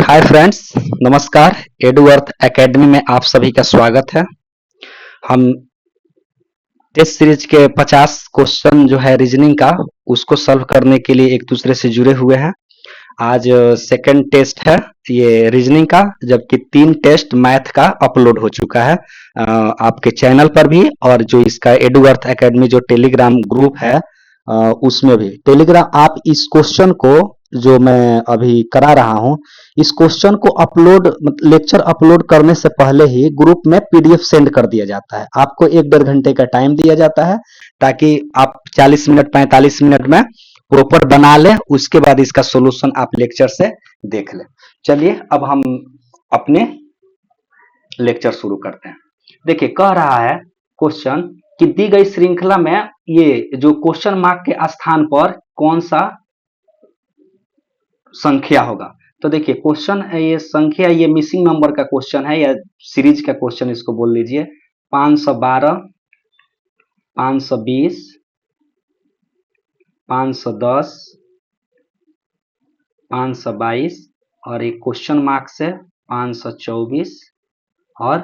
Hi friends, नमस्कार। एडुअर्थ academy में आप सभी का स्वागत है। हम टेस्ट सीरीज के 50 क्वेश्चन जो है रीजनिंग का, उसको सॉल्व करने के लिए एक दूसरे से जुड़े हुए हैं। आज सेकंड टेस्ट है ये रीजनिंग का, जबकि 3 टेस्ट मैथ का अपलोड हो चुका है आपके चैनल पर भी, और जो इसका एडुअर्थ एकेडमी जो टेलीग्राम ग्रुप है उसमें भी। टेलीग्राम आप इस क्वेश्चन को जो मैं अभी करा रहा हूं, इस क्वेश्चन को अपलोड लेक्चर अपलोड करने से पहले ही ग्रुप में पीडीएफ सेंड कर दिया जाता है। आपको 1-1.5 घंटे का टाइम दिया जाता है ताकि आप 40 मिनट 45 मिनट में प्रॉपर बना ले, उसके बाद इसका सॉल्यूशन आप लेक्चर से देख ले। चलिए अब हम अपने लेक्चर शुरू करते हैं। देखिए, कह रहा है क्वेश्चन कि दी गई श्रृंखला में ये जो क्वेश्चन मार्क के स्थान पर कौन सा संख्या होगा। तो देखिए क्वेश्चन ये संख्या, ये मिसिंग नंबर का क्वेश्चन है या सीरीज का क्वेश्चन इसको बोल लीजिए। 512, 520, 510, 522 और एक क्वेश्चन मार्क से 524 और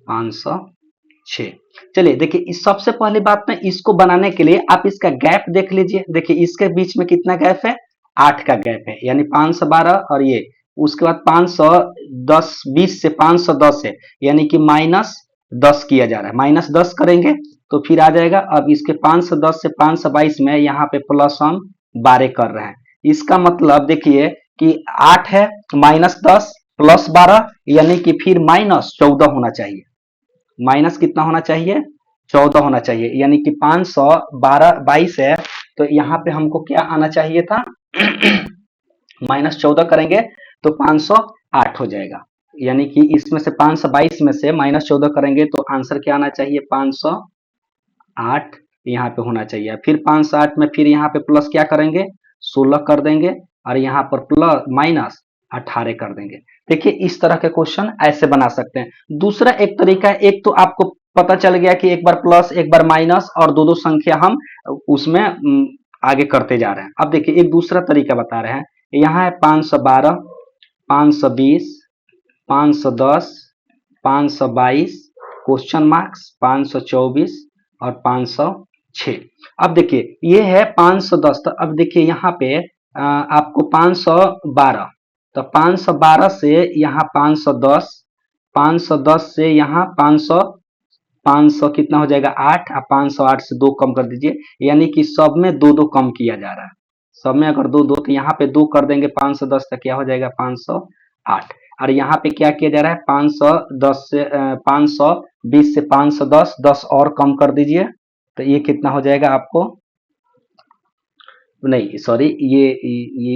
506। चलिए देखिए, इस सबसे पहली बात में इसको बनाने के लिए आप इसका गैप देख लीजिए। देखिए इसके बीच में कितना गैप है, 8 का गैप है, यानी 512 और ये, उसके बाद 510, 20 से 510 है, यानी कि -10 किया जा रहा है। -10 करेंगे तो फिर आ जाएगा। अब इसके 510 से 522 में यहाँ पे प्लस हम 12 कर रहे हैं। इसका मतलब देखिए कि 8 है, -10 प्लस 12, यानी कि फिर -14 होना चाहिए। माइनस कितना होना चाहिए, 14 होना चाहिए, यानी कि 522 है तो यहाँ पे हमको क्या आना चाहिए था -14 करेंगे तो 508 हो जाएगा। यानी कि इसमें से 522 में से -14 करेंगे तो आंसर क्या आना चाहिए, 508 यहाँ पे होना चाहिए। फिर 508 में फिर यहाँ पे प्लस क्या करेंगे, 16 कर देंगे और यहाँ पर प्लस -18 कर देंगे। देखिए इस तरह के क्वेश्चन ऐसे बना सकते हैं। दूसरा एक तरीका है, एक तो आपको पता चल गया कि एक बार प्लस एक बार माइनस और दो संख्या हम उसमें आगे करते जा रहे हैं। अब देखिए एक दूसरा तरीका बता रहे हैं। यहाँ है 512, 520, 510, 522, क्वेश्चन मार्क्स 524 और 506। अब देखिए ये है 510, तो अब देखिए यहाँ पे आपको 512, तो 512 से यहाँ 510, 510 से यहाँ 500, 500 कितना हो जाएगा 8, और 508 से 2 कम कर दीजिए, यानी कि सब में 2-2 कम किया जा रहा है। सब में अगर 2-2 तो यहाँ पे 2 कर देंगे, 510 तक क्या हो जाएगा 508, और यहाँ पे क्या किया जा रहा है 510 से 520 से 510, 10 और कम कर दीजिए, तो ये कितना हो जाएगा आपको, नहीं सॉरी ये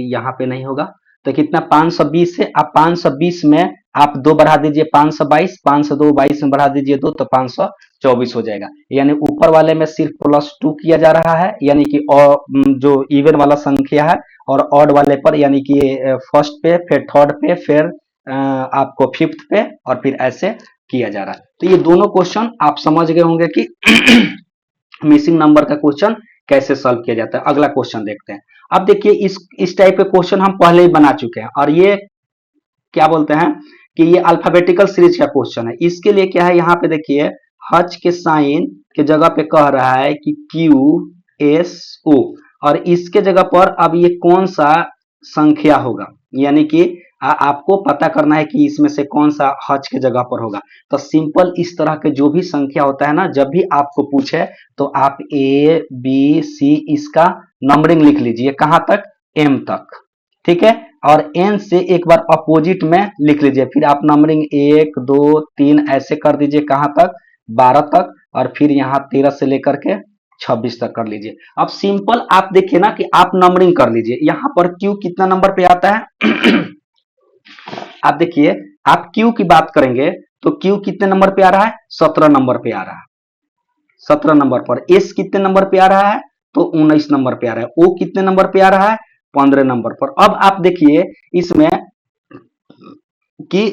यहाँ पे नहीं होगा, तो कितना 520 से आप 520 में आप 2 बढ़ा दीजिए 522, 502 22 में बढ़ा दीजिए 2, तो 524 हो जाएगा। यानी ऊपर वाले में सिर्फ +2 किया जा रहा है, यानी कि जो इवन वाला संख्या है, और ऑड वाले पर यानी कि फर्स्ट पे, फिर थर्ड पे, फिर आपको फिफ्थ पे, और फिर ऐसे किया जा रहा है। तो ये दोनों क्वेश्चन आप समझ गए होंगे कि मिसिंग नंबर का क्वेश्चन कैसे सॉल्व किया जाता है। अगला क्वेश्चन देखते हैं। अब देखिए इस टाइप के क्वेश्चन हम पहले ही बना चुके हैं, और ये क्या बोलते हैं कि ये अल्फाबेटिकल सीरीज का क्वेश्चन है। इसके लिए क्या है, यहाँ पे देखिए हच के साइन के जगह पे कह रहा है कि QSO, और इसके जगह पर अब ये कौन सा संख्या होगा, यानी कि आपको पता करना है कि इसमें से कौन सा हच के जगह पर होगा। तो सिंपल इस तरह के जो भी संख्या होता है ना, जब भी आपको पूछे तो आप ABC इसका नंबरिंग लिख लीजिए, कहां तक, M तक, ठीक है। और n से एक बार अपोजिट में लिख लीजिए, फिर आप नंबरिंग 1 2 3 ऐसे कर दीजिए, कहां तक, 12 तक, और फिर यहाँ 13 से लेकर के 26 तक कर लीजिए। अब सिंपल आप देखिए ना कि आप नंबरिंग कर लीजिए। यहाँ पर Q कितना नंबर पे आता है आप देखिए, आप Q की बात करेंगे तो Q कितने नंबर पे आ रहा है, 17 नंबर पे आ रहा है, 17 नंबर पर। S कितने नंबर पे आ रहा है, तो 19 नंबर पे आ रहा है। O कितने नंबर पे आ रहा है, 15 नंबर पर। अब आप देखिए इसमें कि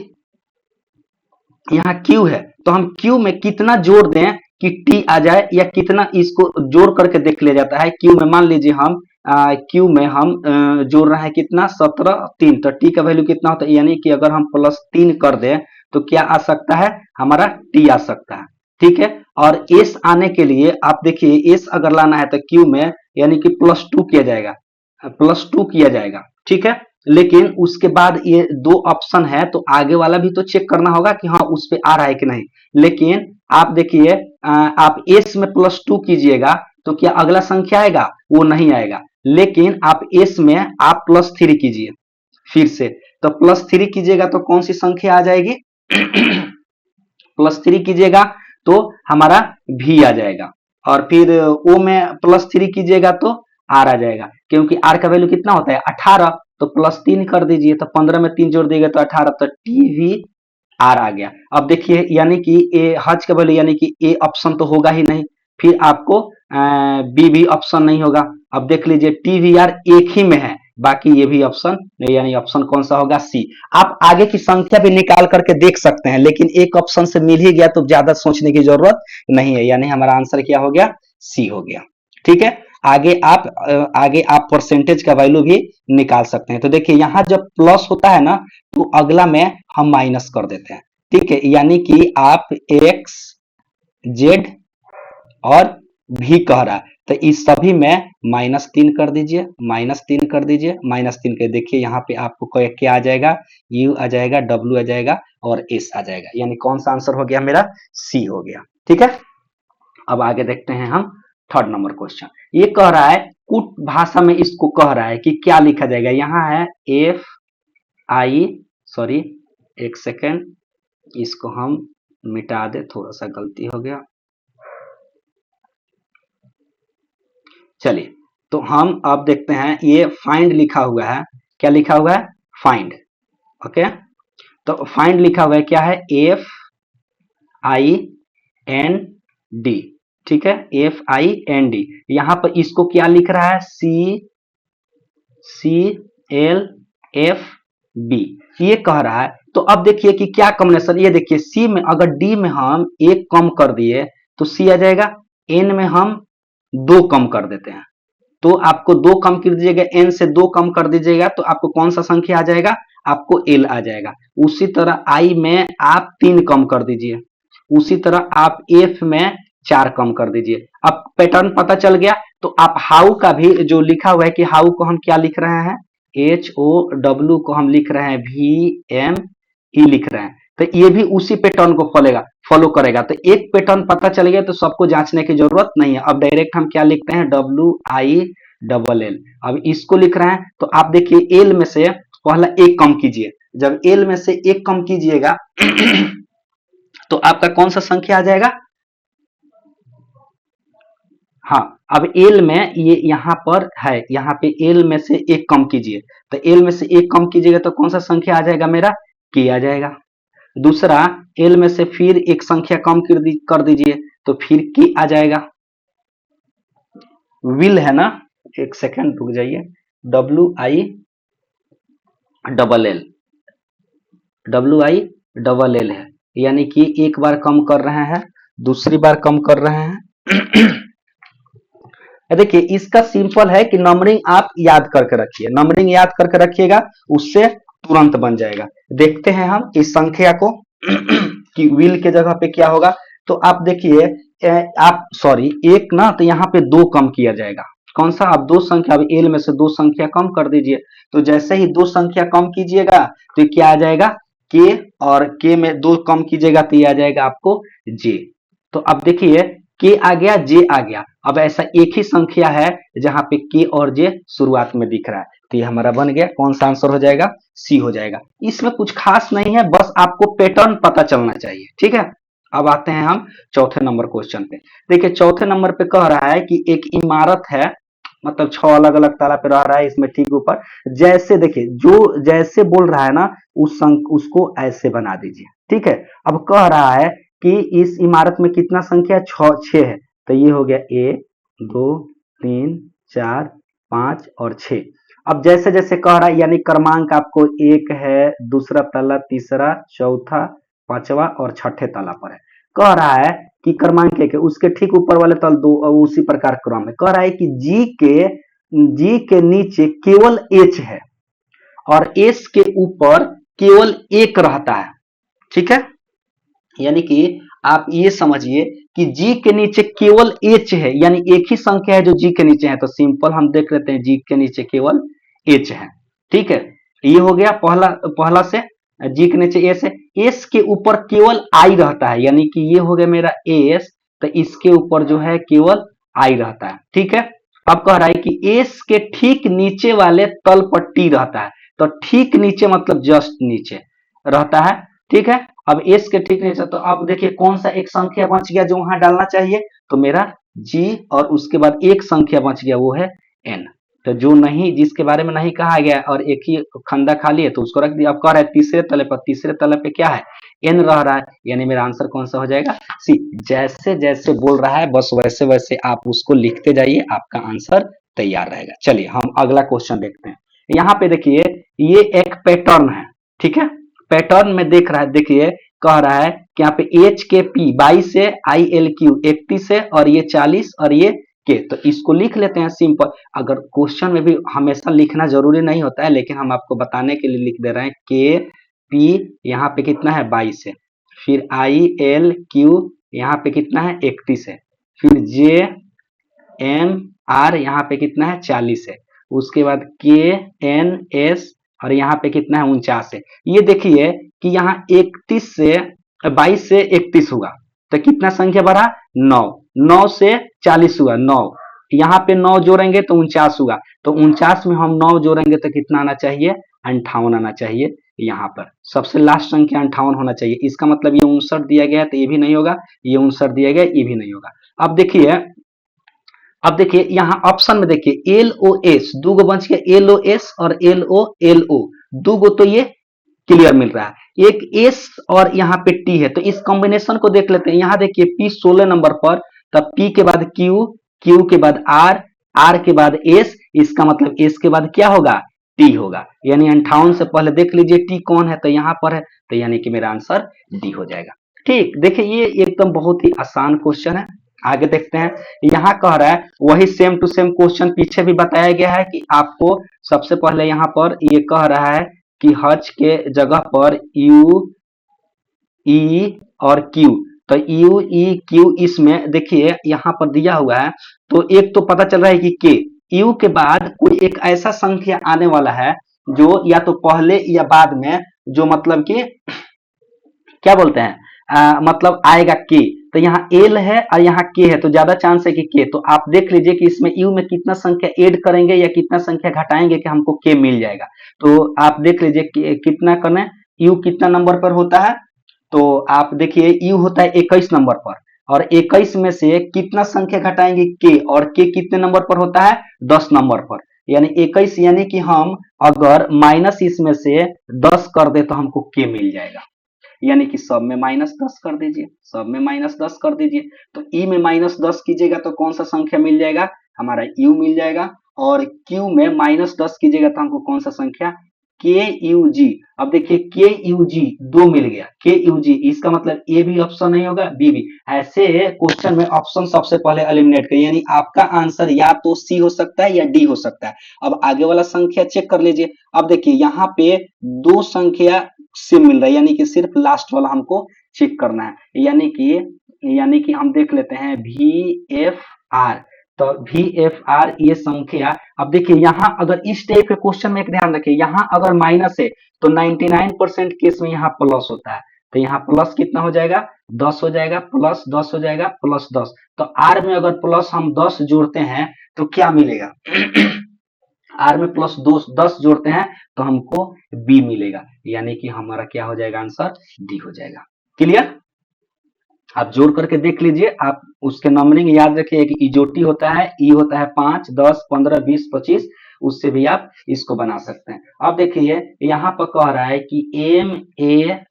यहाँ Q है, तो हम Q में कितना जोड़ दें कि T आ जाए, या कितना इसको जोड़ करके देख लिया जाता है। Q में मान लीजिए हम क्यू में हम जोड़ रहे हैं कितना 17 3, तो टी का वैल्यू कितना होता है, यानी कि अगर हम +3 कर दें तो क्या आ सकता है, हमारा टी आ सकता है। ठीक है, और एस आने के लिए आप देखिए एस अगर लाना है तो क्यू में यानी कि +2 किया जाएगा, +2 किया जाएगा। ठीक है, लेकिन उसके बाद ये दो ऑप्शन है तो आगे वाला भी तो चेक करना होगा कि हाँ उस पे आ रहा है कि नहीं। लेकिन आप देखिए आप एस में +2 कीजिएगा तो क्या अगला संख्या आएगा, वो नहीं आएगा। लेकिन आप एस में आप +3 कीजिए फिर से, तो +3 कीजिएगा तो कौन सी संख्या आ जाएगी +3 कीजिएगा तो हमारा भी आ जाएगा, और फिर ओ में +3 कीजिएगा तो आर आ जाएगा, क्योंकि आर का वैल्यू कितना होता है 18, तो +3 कर दीजिए तो 15 में 3 जोड़ देगा तो 18, तो टी भी आर आ गया। अब देखिए यानी कि ए हज का वैल्यू यानी कि ए ऑप्शन तो होगा ही नहीं, फिर आपको बी भी ऑप्शन नहीं होगा। अब देख लीजिए टी वी आर एक ही में है, बाकी ये भी ऑप्शन नहीं, यानी ऑप्शन कौन सा होगा, सी। आप आगे की संख्या भी निकाल करके देख सकते हैं, लेकिन एक ऑप्शन से मिल ही गया तो ज्यादा सोचने की जरूरत नहीं है, यानी हमारा आंसर क्या हो गया, सी हो गया। ठीक है, आगे आप परसेंटेज का वैल्यू भी निकाल सकते हैं। तो देखिए यहाँ जब प्लस होता है ना तो अगला में हम माइनस कर देते हैं। ठीक है, यानी कि आप एक्स जेड और भी कह रहा है तो इस सभी में -3 कर दीजिए, -3 कर दीजिए, -3 कर देखिए यहाँ पे आपको क्या आ जाएगा, यू आ जाएगा, डब्ल्यू आ जाएगा और एस आ जाएगा, यानी कौन सा आंसर हो गया मेरा, सी हो गया। ठीक है, अब आगे देखते हैं हम थर्ड नंबर क्वेश्चन। ये कह रहा है कुट भाषा में इसको कह रहा है कि क्या लिखा जाएगा। यहाँ है एफ आई, सॉरी एक सेकेंड, इसको हम मिटा दे, थोड़ा सा गलती हो गया। चलिए तो हम अब देखते हैं, ये फाइंड लिखा हुआ है, क्या लिखा हुआ है, फाइंड। ओके, तो फाइंड लिखा हुआ है क्या है, एफ आई एन डी। ठीक है, एफ आई एन डी, यहां पर इसको क्या लिख रहा है, सी एल एफ बी, ये कह रहा है। तो अब देखिए कि क्या कॉम्बिनेशन, ये देखिए सी में अगर डी में हम एक कम कर दिए तो सी आ जाएगा, एन में हम दो कम कर देते हैं तो आपको दो कम कर दीजिएगा, एन से दो कम कर दीजिएगा तो आपको कौन सा संख्या आ जाएगा, आपको एल आ जाएगा। उसी तरह आई में आप 3 कम कर दीजिए, उसी तरह आप एफ में 4 कम कर दीजिए। अब पैटर्न पता चल गया, तो आप हाउ का भी जो लिखा हुआ है कि हाउ को हम क्या लिख रहे हैं, एच ओ डब्ल्यू को हम लिख रहे हैं भी एम ई लिख रहे हैं, तो ये भी उसी पैटर्न को फॉलो करेगा। तो एक पैटर्न पता चल गया तो सबको जांचने की जरूरत नहीं है। अब डायरेक्ट हम क्या लिखते हैं, WILL। अब इसको लिख रहे हैं तो आप देखिए एल में से पहला एक कम कीजिए, जब एल में से एक कम कीजिएगा तो आपका कौन सा संख्या आ जाएगा, हाँ अब एल में ये यहाँ पर है, यहाँ पे एल में से एक कम कीजिए, तो एल में से एक कम कीजिएगा तो कौन सा संख्या आ जाएगा मेरा, के आ जाएगा। दूसरा एल में से फिर एक संख्या कम कर दीजिए तो फिर के आ जाएगा। विल है ना, एक सेकंड रुक जाइए, WILL, WILL है, यानी कि एक बार कम कर रहे हैं, दूसरी बार कम कर रहे हैं देखिए इसका सिंपल है कि नंबरिंग आप याद करके रखिए, नंबरिंग याद करके रखिएगा, उससे तुरंत बन जाएगा। देखते हैं हम इस संख्या को कि विल के जगह पे क्या होगा। तो आप देखिए आप सॉरी एक ना, तो यहाँ पे दो कम किया जाएगा, कौन सा, आप दो संख्या, अब एल में से दो संख्या कम कर दीजिए, तो जैसे ही दो संख्या कम कीजिएगा तो क्या आ जाएगा, के, और के में दो कम कीजिएगा तो ये आ जाएगा आपको जे। तो अब देखिए के आ गया, जे आ गया, अब ऐसा एक ही संख्या है जहां पे के और जे शुरुआत में दिख रहा है, तो ये हमारा बन गया, कौन सा आंसर हो जाएगा, सी हो जाएगा। इसमें कुछ खास नहीं है, बस आपको पैटर्न पता चलना चाहिए। ठीक है, अब आते हैं हम चौथे नंबर क्वेश्चन पे। देखिए चौथे नंबर पे कह रहा है कि एक इमारत है, मतलब 6 अलग अलग ताला पे रह रहा है, इसमें ठीक ऊपर जैसे देखिए जो जैसे बोल रहा है ना उसको ऐसे बना दीजिए। ठीक है, अब कह रहा है कि इस इमारत में कितना संख्या, 6 है, तो ये हो गया 1 2 3 4 5 और 6। अब जैसे जैसे कह रहा है यानी क्रमांक आपको एक है, दूसरा ताला, तीसरा, चौथा, पांचवा और छठे ताला पर है। कह रहा है कि क्रमांक एक है, उसके ठीक ऊपर वाले तल दो, उसी प्रकार क्रम है। कह रहा है कि जी के जी के नीचे केवल एच है और एस के ऊपर केवल एक रहता है, ठीक है। यानी कि आप ये समझिए कि जी के नीचे केवल एच है, यानी एक ही संख्या है जो जी के नीचे है, तो सिंपल हम देख लेते हैं जी के नीचे केवल एच है, ठीक है। ये हो गया पहला पहला से, जी के नीचे एस है, एस के ऊपर केवल आई रहता है, यानी कि ये हो गया मेरा एस, तो इसके ऊपर जो है केवल आई रहता है, ठीक है। अब कह रहा है कि एस के ठीक नीचे वाले तल पर टी रहता है, तो ठीक नीचे मतलब जस्ट नीचे रहता है, ठीक है। अब एस के ठीक नीचे, तो अब देखिए कौन सा एक संख्या बच गया जो वहां डालना चाहिए, तो मेरा जी और उसके बाद एक संख्या बच गया वो है एन, तो जो नहीं, जिसके बारे में नहीं कहा गया और एक ही खंडा खाली है तो उसको रख दिया। अब कह रहा है तीसरे तले पर, तीसरे तले पे क्या है, एन रह रहा है, यानी मेरा आंसर कौन सा हो जाएगा, सी। जैसे जैसे बोल रहा है बस वैसे वैसे आप उसको लिखते जाइए, आपका आंसर तैयार रहेगा। चलिए हम अगला क्वेश्चन देखते हैं। यहाँ पे देखिए ये एक पैटर्न है, ठीक है। पैटर्न में देख रहा है, देखिए कह रहा है कि यहाँ पे एच के पी 22 है, आई एल क्यू 31 है और ये 40 और ये के, तो इसको लिख लेते हैं सिंपल। अगर क्वेश्चन में भी हमेशा लिखना जरूरी नहीं होता है, लेकिन हम आपको बताने के लिए लिख दे रहे हैं। के पी यहाँ पे कितना है 22 है, फिर आई एल क्यू यहाँ पे कितना है 31 है, फिर जे एन आर यहाँ पे कितना है 40 है, उसके बाद के एन एस और यहाँ पे कितना है 49 है। ये देखिए कि यहाँ 31 से 22 से 31 हुआ तो कितना संख्या बढ़ा 9, 9 से 40 हुआ 9, यहाँ पे 9 जोड़ेंगे तो 49 हुआ, तो 49 में हम 9 जोड़ेंगे तो कितना आना चाहिए 58 आना चाहिए। यहाँ पर सबसे लास्ट संख्या 58 होना चाहिए, इसका मतलब ये 59 दिया गया है तो ये भी नहीं होगा, ये 59 दिया गया ये भी नहीं होगा। अब देखिए, अब देखिए यहाँ ऑप्शन में देखिए एल ओ एस दो गो बच गया, एल ओ एस और एल ओ दो गो, तो ये क्लियर मिल रहा है। एक एस और यहाँ पे टी है, तो इस कॉम्बिनेशन को देख लेते हैं। यहाँ देखिए पी 16 नंबर पर, तब पी के बाद क्यू, क्यू के बाद आर, आर के बाद एस, इसका मतलब एस के बाद क्या होगा टी होगा, यानी 58 से पहले देख लीजिए टी कौन है, तो यहाँ पर है, तो यानी कि मेरा आंसर डी हो जाएगा। ठीक, देखिए ये एकदम बहुत ही आसान क्वेश्चन है। आगे देखते हैं, यहाँ कह रहा है वही सेम टू सेम क्वेश्चन पीछे भी बताया गया है कि आपको सबसे पहले यहाँ पर ये कह रहा है कि हज के जगह पर यू ई और क्यू, तो यू ई क्यू इसमें देखिए यहाँ पर दिया हुआ है, तो एक तो पता चल रहा है कि के, यू के बाद कोई एक ऐसा संख्या आने वाला है जो या तो पहले या बाद में, जो मतलब कि क्या बोलते हैं मतलब आएगा के, तो यहाँ एल है और यहाँ के है, तो ज्यादा चांस है कि के, तो आप देख लीजिए कि इसमें यू में कितना संख्या ऐड करेंगे या कितना संख्या घटाएंगे कि हमको के मिल जाएगा। तो आप देख लीजिए कि कितना करना, यू कितना नंबर पर होता है, तो आप देखिए यू होता है 21 नंबर पर, और 21 में से कितना संख्या घटाएंगे के, और के कितने नंबर पर होता है 10 नंबर पर, यानी 21, यानी कि हम अगर माइनस इसमें से 10 कर दे तो हमको के मिल जाएगा, यानी कि सब में -10 कर दीजिए, सब में -10 कर दीजिए, तो ई में -10 कीजिएगा तो कौन सा संख्या मिल जाएगा हमारा यू मिल जाएगा, और क्यू में -10 कीजिएगा तो हमको कौन सा संख्या के यू जी। अब देखिए के यू जी 2 मिल गया, के यू जी, इसका मतलब ए भी ऑप्शन नहीं होगा बी भी, ऐसे क्वेश्चन में ऑप्शन सबसे पहले एलिमिनेट करिए, यानी आपका आंसर या तो सी हो सकता है या डी हो सकता है। अब आगे वाला संख्या चेक कर लीजिए, अब देखिए यहाँ पे दो संख्या सेम मिल रहा है, यानी कि सिर्फ लास्ट वाला हमको चेक करना है, यानी कि हम देख लेते हैं वी एफ आर, तो वी एफ आर ये संख्या। अब देखिए यहाँ अगर इस टाइप के क्वेश्चन में एक ध्यान रखिए, यहाँ अगर माइनस है तो 99% केस में यहाँ प्लस होता है, तो यहाँ प्लस कितना हो जाएगा 10 हो जाएगा, प्लस 10 हो जाएगा, प्लस 10, तो आर में अगर प्लस हम 10 जोड़ते हैं तो क्या मिलेगा आर में प्लस 10 जोड़ते हैं तो हमको बी मिलेगा, यानी कि हमारा क्या हो जाएगा आंसर डी हो जाएगा। क्लियर, आप जोड़ करके देख लीजिए, आप उसके नंबरिंग याद रखिए कि इजोटी होता है, ई होता है 5, 10, 15, 20, 25, उससे भी आप इसको बना सकते हैं। अब देखिए यहाँ पर कह रहा है कि एम ए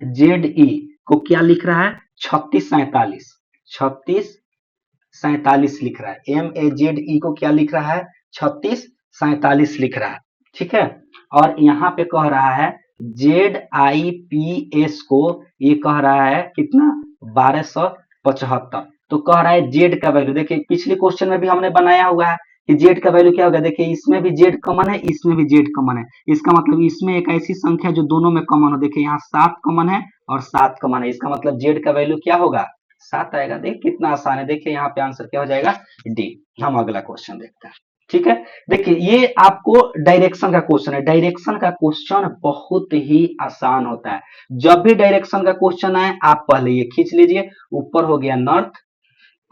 जेड ई को क्या लिख रहा है 3647, 3647 लिख रहा है, एम ए जेड ई को क्या लिख रहा है 3647 लिख रहा है, ठीक है। और यहाँ पे कह रहा है जेड आई पी एस को ये कह रहा है कितना 1275, तो कह रहा है जेड का वैल्यू, देखिए पिछले क्वेश्चन में भी हमने बनाया हुआ है कि जेड का वैल्यू क्या होगा। देखिए इसमें भी जेड कॉमन है, इसमें भी जेड कॉमन है, इसका मतलब इसमें एक ऐसी संख्या जो दोनों में कॉमन हो। देखिए यहाँ 7 कॉमन है और 7 कॉमन है, इसका मतलब जेड का वैल्यू क्या होगा, 7 आएगा। देख कितना आसान है। देखिए यहाँ पे आंसर क्या हो जाएगा, डी। हम अगला क्वेश्चन देखते हैं। ठीक है, देखिए ये आपको डायरेक्शन का क्वेश्चन है। डायरेक्शन का क्वेश्चन बहुत ही आसान होता है। जब भी डायरेक्शन का क्वेश्चन आए आप पहले ये खींच लीजिए, ऊपर हो गया नॉर्थ,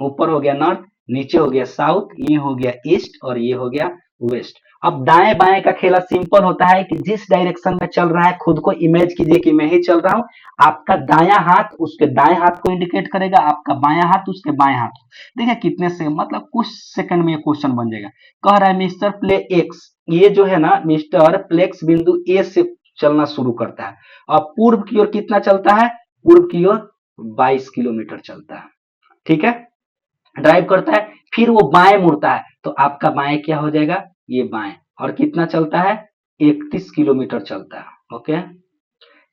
ऊपर हो गया नॉर्थ, नीचे हो गया साउथ, ये हो गया ईस्ट और ये हो गया वेस्ट। अब दाएं बाएं का खेला सिंपल होता है कि जिस डायरेक्शन में चल रहा है खुद को इमेज कीजिए कि मैं ही चल रहा हूं, आपका दायां हाथ उसके दाएं हाथ को इंडिकेट करेगा, आपका बायां हाथ उसके बाएं हाथ को। देखिए कितने से मतलब कुछ सेकंड में ये क्वेश्चन बन जाएगा। कह रहा है मिस्टर प्ले एक्स, ये जो है ना मिस्टर प्लेक्स बिंदु ए से चलना शुरू करता है। अब पूर्व की ओर कितना चलता है, पूर्व की ओर 22 किलोमीटर चलता है। ठीक है, ड्राइव करता है, फिर वो बाएं मुड़ता है तो आपका बाएं क्या हो जाएगा, ये बाएं, और कितना चलता है, 31 किलोमीटर चलता है। ओके,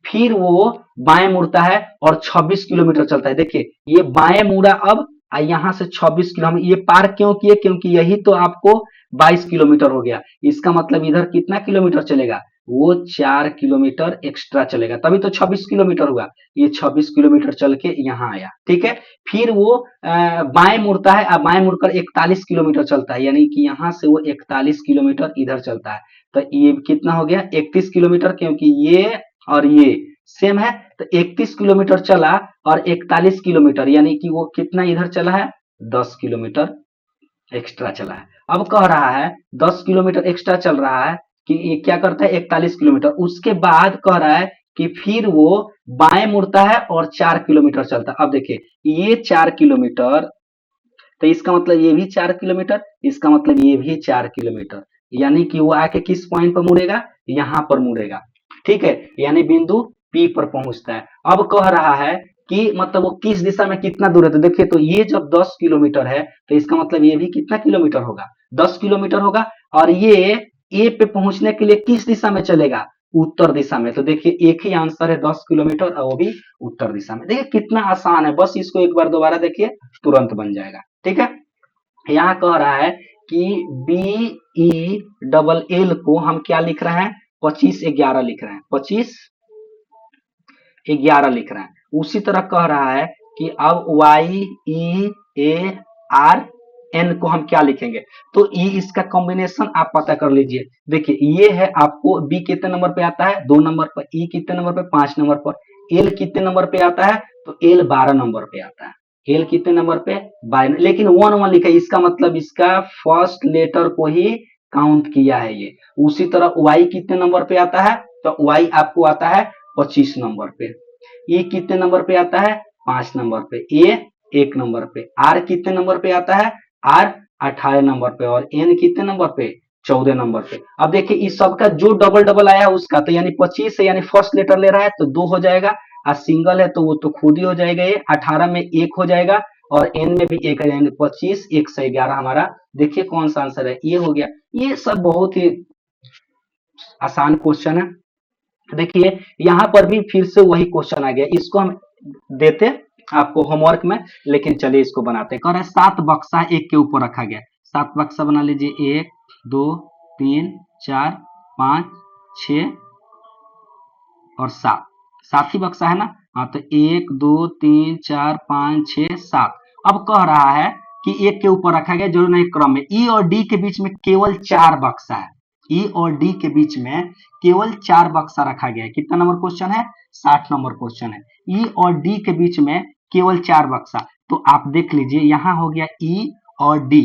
फिर वो बाएं मुड़ता है और 26 किलोमीटर चलता है। देखिए ये बाएं मुड़ा अब, यहां से 26 किलो, हम ये पार क्यों किए, क्योंकि यही तो आपको 22 किलोमीटर हो गया। इसका मतलब इधर कितना किलोमीटर चलेगा, वो 4 किलोमीटर एक्स्ट्रा चलेगा, तभी तो 26 किलोमीटर हुआ। ये 26 किलोमीटर चल के यहाँ आया। ठीक है, फिर वो बाएं मुड़ता है, अब बाएं मुड़कर 41 किलोमीटर चलता है, यानी कि यहाँ से वो 41 किलोमीटर इधर चलता है। तो ये कितना हो गया, 31 किलोमीटर, क्योंकि ये और ये सेम है। तो 31 किलोमीटर चला और 41 किलोमीटर, यानी कि वो कितना इधर चला है, 10 किलोमीटर एक्स्ट्रा चला है। अब कह रहा है 10 किलोमीटर एक्स्ट्रा चल रहा है कि ये क्या करता है, 41 किलोमीटर। उसके बाद कह रहा है कि फिर वो बाएं मुड़ता है और 4 किलोमीटर चलता है। अब देखिए ये 4 किलोमीटर, तो इसका मतलब ये भी 4 किलोमीटर, इसका मतलब ये भी 4 किलोमीटर, यानी कि वो आके किस पॉइंट पर मुड़ेगा, यहाँ पर मुड़ेगा। ठीक है, यानी बिंदु पी पर पहुंचता है। अब कह रहा है कि मतलब वो किस दिशा में कितना दूर है। तो देखिए तो ये जब 10 किलोमीटर है तो इसका मतलब ये भी कितना किलोमीटर होगा, 10 किलोमीटर होगा। और ये ए पे पहुंचने के लिए किस दिशा में चलेगा, उत्तर दिशा में। तो देखिए एक ही आंसर है 10 किलोमीटर और वो भी उत्तर दिशा में। देखिए कितना आसान है, बस इसको एक बार दोबारा देखिए तुरंत बन जाएगा। ठीक है, यहाँ कह रहा है कि बी ई डबल एल को हम क्या लिख रहे हैं, 25/11 लिख रहे हैं, 25/11 लिख रहे हैं। उसी तरह कह रहा है कि अब Y E A R N को हम क्या लिखेंगे, तो ई इसका कॉम्बिनेशन आप पता कर लीजिए। देखिए ये है आपको बी कितने नंबर पे आता है, 2 नंबर पर, ई कितने नंबर पे, 5 नंबर पर, एल कितने नंबर पे आता है, तो एल 12 नंबर पे आता है। एल कितने नंबर पे, 12, लेकिन 1 1 लिखा है, इसका मतलब इसका फर्स्ट लेटर को ही काउंट किया है ये। उसी तरह वाई कितने नंबर पे आता है, तो वाई आपको आता है 25 नंबर पे। ई कितने नंबर पे आता है, 5 नंबर पे। ए 1 नंबर पे। आर कितने नंबर पे आता है, आर 18 नंबर पे। और एन कितने नंबर पे, 14 नंबर पे। अब देखिए इस सबका जो डबल डबल आया उसका, तो यानी 25 है, यानी फर्स्ट लेटर ले रहा है तो 2 हो जाएगा, और सिंगल है तो वो तो खुद ही हो जाएगा, ये 18 में 1 हो जाएगा और एन में भी 1 है, यानी 25 1 से 11 हमारा। देखिए कौन सा आंसर है, ये हो गया। ये सब बहुत ही आसान क्वेश्चन है। देखिए यहाँ पर भी फिर से वही क्वेश्चन आ गया, इसको हम देते आपको होमवर्क में, लेकिन चलिए इसको बनाते हैं। कह रहे 7 बक्सा एक के ऊपर रखा गया, 7 बक्सा बना लीजिए, 1 2 3 4 5 6 और 7, 7 ही बक्सा है ना। हाँ तो 1 2 3 4 5 6 7। अब कह रहा है कि एक के ऊपर रखा गया जो नहीं क्रम में, ई और डी के बीच में केवल 4 बक्सा है, ई और डी के बीच में केवल 4 बक्सा रखा गया है। कितना नंबर क्वेश्चन है, 60 नंबर क्वेश्चन है। ई और डी के बीच में केवल 4 बक्सा, तो आप देख लीजिए यहाँ हो गया ई और डी